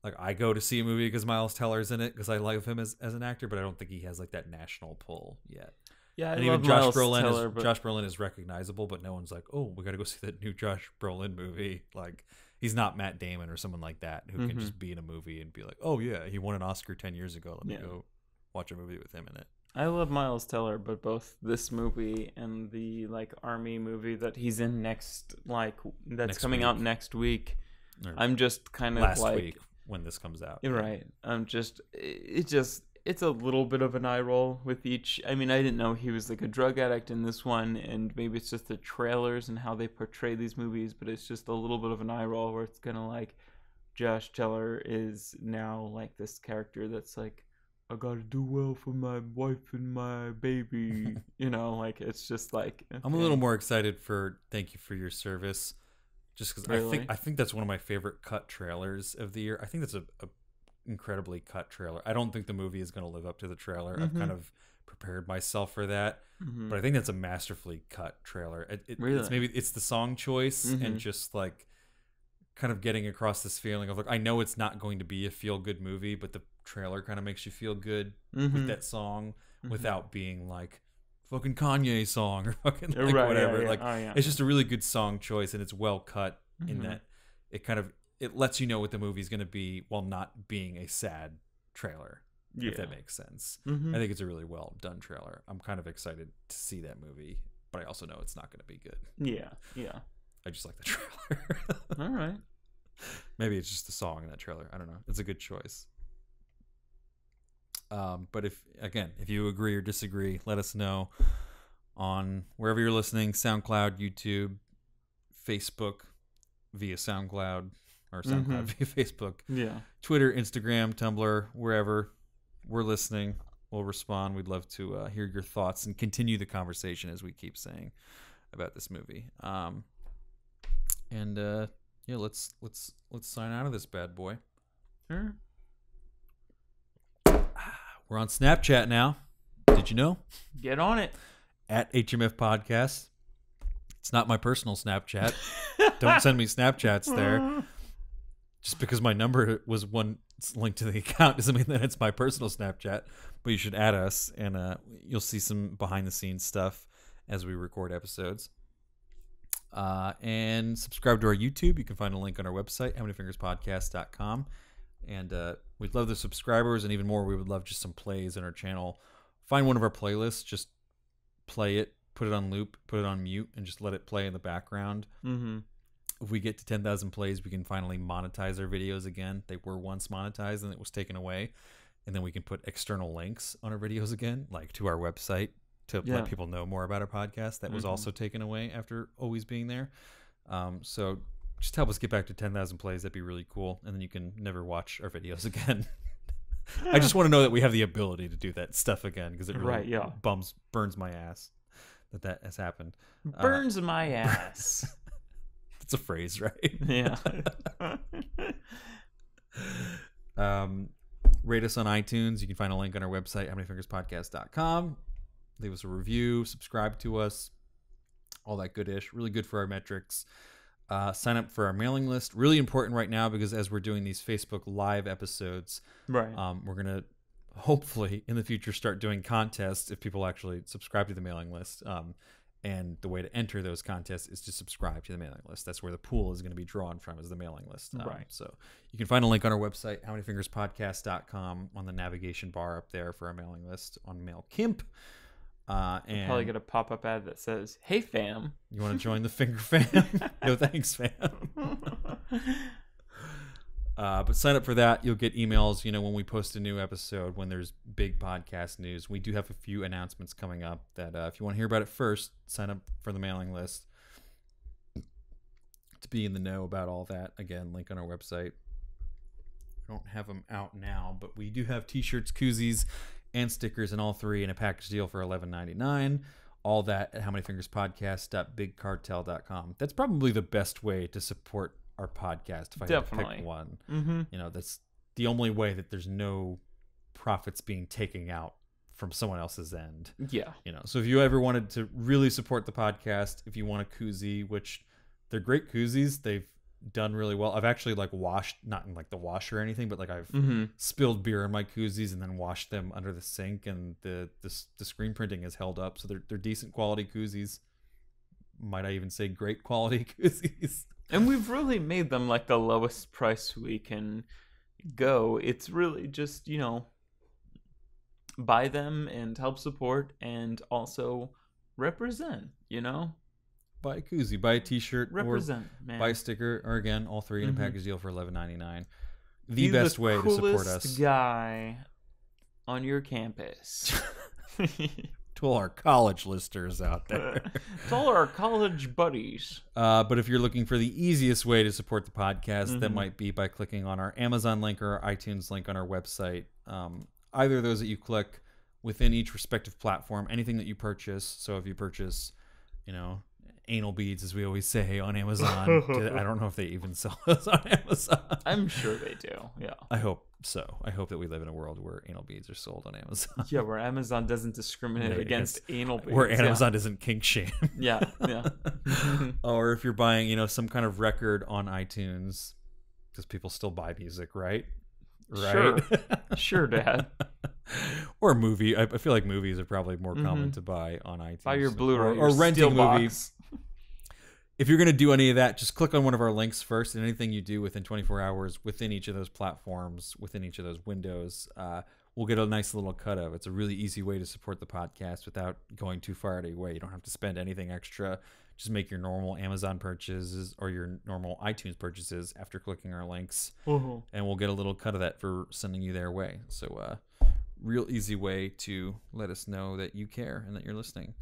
like I go to see a movie because Miles Teller's in it because I love him as an actor, but I don't think he has like that national pull yet. Yeah, And even Josh Brolin is recognizable, but no one's like, oh, we got to go see that new Josh Brolin movie. Like, he's not Matt Damon or someone like that who can just be in a movie and be like, oh yeah, he won an Oscar 10 years ago. Let me go watch a movie with him in it. I love Miles Teller, but both this movie and the like army movie that he's in next coming out next week, I'm just kind of last week when this comes out. You're right. It's a little bit of an eye roll with each. I mean, I didn't know he was like a drug addict in this one, and maybe it's just the trailers and how they portray these movies, but it's just a little bit of an eye roll where it's kind of like Josh Teller is now like this character that's like, I gotta do well for my wife and my baby. Like it's just like, okay. I'm a little more excited for Thank You for Your Service, just because Really? I think that's one of my favorite cut trailers of the year. I think that's a incredibly cut trailer. I don't think the movie is going to live up to the trailer. I've kind of prepared myself for that, but I think that's a masterfully cut trailer. Really? It's the song choice and just like kind of getting across this feeling of like, I know it's not going to be a feel good movie, but the trailer kind of makes you feel good with that song without being like fucking Kanye song or fucking like whatever. It's just a really good song choice, and it's well cut in that it lets you know what the movie's going to be while not being a sad trailer, if that makes sense. I think it's a really well done trailer. I'm kind of excited to see that movie, but I also know it's not going to be good. Yeah. I just like the trailer. All right. Maybe it's just the song in that trailer. I don't know. It's a good choice. But if you agree or disagree, let us know on wherever you're listening: SoundCloud, YouTube, Facebook via SoundCloud, or SoundCloud via Facebook, Twitter, Instagram, Tumblr, wherever we're listening. We'll respond. We'd love to hear your thoughts and continue the conversation, as we keep saying, about this movie. Let's sign out of this bad boy. Sure. We're on Snapchat now. Did you know? Get on it. At HMF Podcast. It's not my personal Snapchat. Don't send me Snapchats there. Just because my number was one linked to the account doesn't mean that it's my personal Snapchat. But you should add us, and you'll see some behind-the-scenes stuff as we record episodes. And subscribe to our YouTube. You can find a link on our website, howmanyfingerspodcast.com. And we'd love the subscribers, and even more, we would love just some plays on our channel. Find one of our playlists, just play it, put it on loop, put it on mute, and just let it play in the background. If we get to 10,000 plays, we can finally monetize our videos again. They were once monetized, and it was taken away. And then we can put external links on our videos again, like to our website, to let people know more about our podcast. That was also taken away after always being there. So just help us get back to 10,000 plays. That'd be really cool. And then you can never watch our videos again. I just want to know that we have the ability to do that stuff again, because it really burns my ass that has happened. Burns my ass. That's a phrase, right? Yeah. Rate us on iTunes. You can find a link on our website, howmanyfingerspodcast.com. Leave us a review, subscribe to us, all that good-ish. Really good for our metrics. Sign up for our mailing list. Really important right now, because as we're doing these Facebook Live episodes, right, we're going to hopefully in the future start doing contests if people actually subscribe to the mailing list. And the way to enter those contests is to subscribe to the mailing list. That's where the pool is going to be drawn from, is the mailing list. Right. So you can find a link on our website, howmanyfingerspodcast.com, on the navigation bar up there for our mailing list on MailKimp. And probably get a pop-up ad that says, "Hey fam, you want to join the Finger Fam?" No thanks, fam. But sign up for that. You'll get emails, when we post a new episode, when there's big podcast news. We do have a few announcements coming up that if you want to hear about it first, sign up for the mailing list to be in the know about all that. Again, link on our website. We don't have them out now, but we do have t-shirts, koozies, and stickers, and all three in a package deal for $11.99. All that at howmanyfingerspodcast.bigcartel.com. That's probably the best way to support our podcast, if I had to pick one. That's the only way that there's no profits being taken out from someone else's end. Yeah. So if you ever wanted to really support the podcast, if you want a koozie, which They're great koozies. They've done really well. I've actually like washed, not in like the washer or anything, but like I've spilled beer in my koozies and then washed them under the sink, and the screen printing has held up. So they're decent quality koozies. Might I even say great quality koozies? And we've really made them like the lowest price we can go. It's really just, you know, buy them and help support and also represent, you know? Buy a koozie, buy a t-shirt, Represent, or man. buy a sticker, or again, all three in a package deal for $11.99. The Be best way to support coolest us. guy on your campus. To all our college listeners out there. To all our college buddies. But if you're looking for the easiest way to support the podcast, that might be by clicking on our Amazon link or our iTunes link on our website. Either of those that you click within each respective platform, anything that you purchase. So if you purchase, you know, anal beads, as we always say, on Amazon. I don't know if they even sell those on Amazon. I'm sure they do, yeah. I hope so. I hope that we live in a world where anal beads are sold on Amazon. Yeah, where Amazon doesn't discriminate against anal beads. Where Amazon doesn't kink shame. Yeah, yeah. Or if you're buying, you know, some kind of record on iTunes, because people still buy music, right? Sure. Sure, Dad. Or a movie. I feel like movies are probably more common to buy on iTunes. Buy your Blu-ray or renting movies. If you're going to do any of that, just click on one of our links first, and anything you do within 24 hours within each of those platforms, within each of those windows, we'll get a nice little cut of. It's a really easy way to support the podcast without going too far out of your way. You don't have to spend anything extra. Just make your normal Amazon purchases or your normal iTunes purchases after clicking our links, and we'll get a little cut of that for sending you their way. So, real easy way to let us know that you care and that you're listening.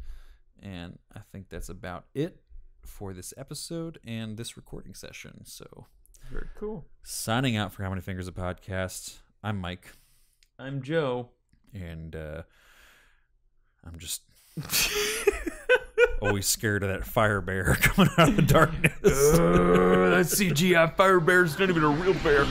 And I think that's about it for this episode and this recording session. So very cool. Signing out for How Many Fingers, a podcast. I'm Mike. I'm Joe. And I'm just always scared of that fire bear coming out of the darkness. That CGI fire bear's not even a real bear.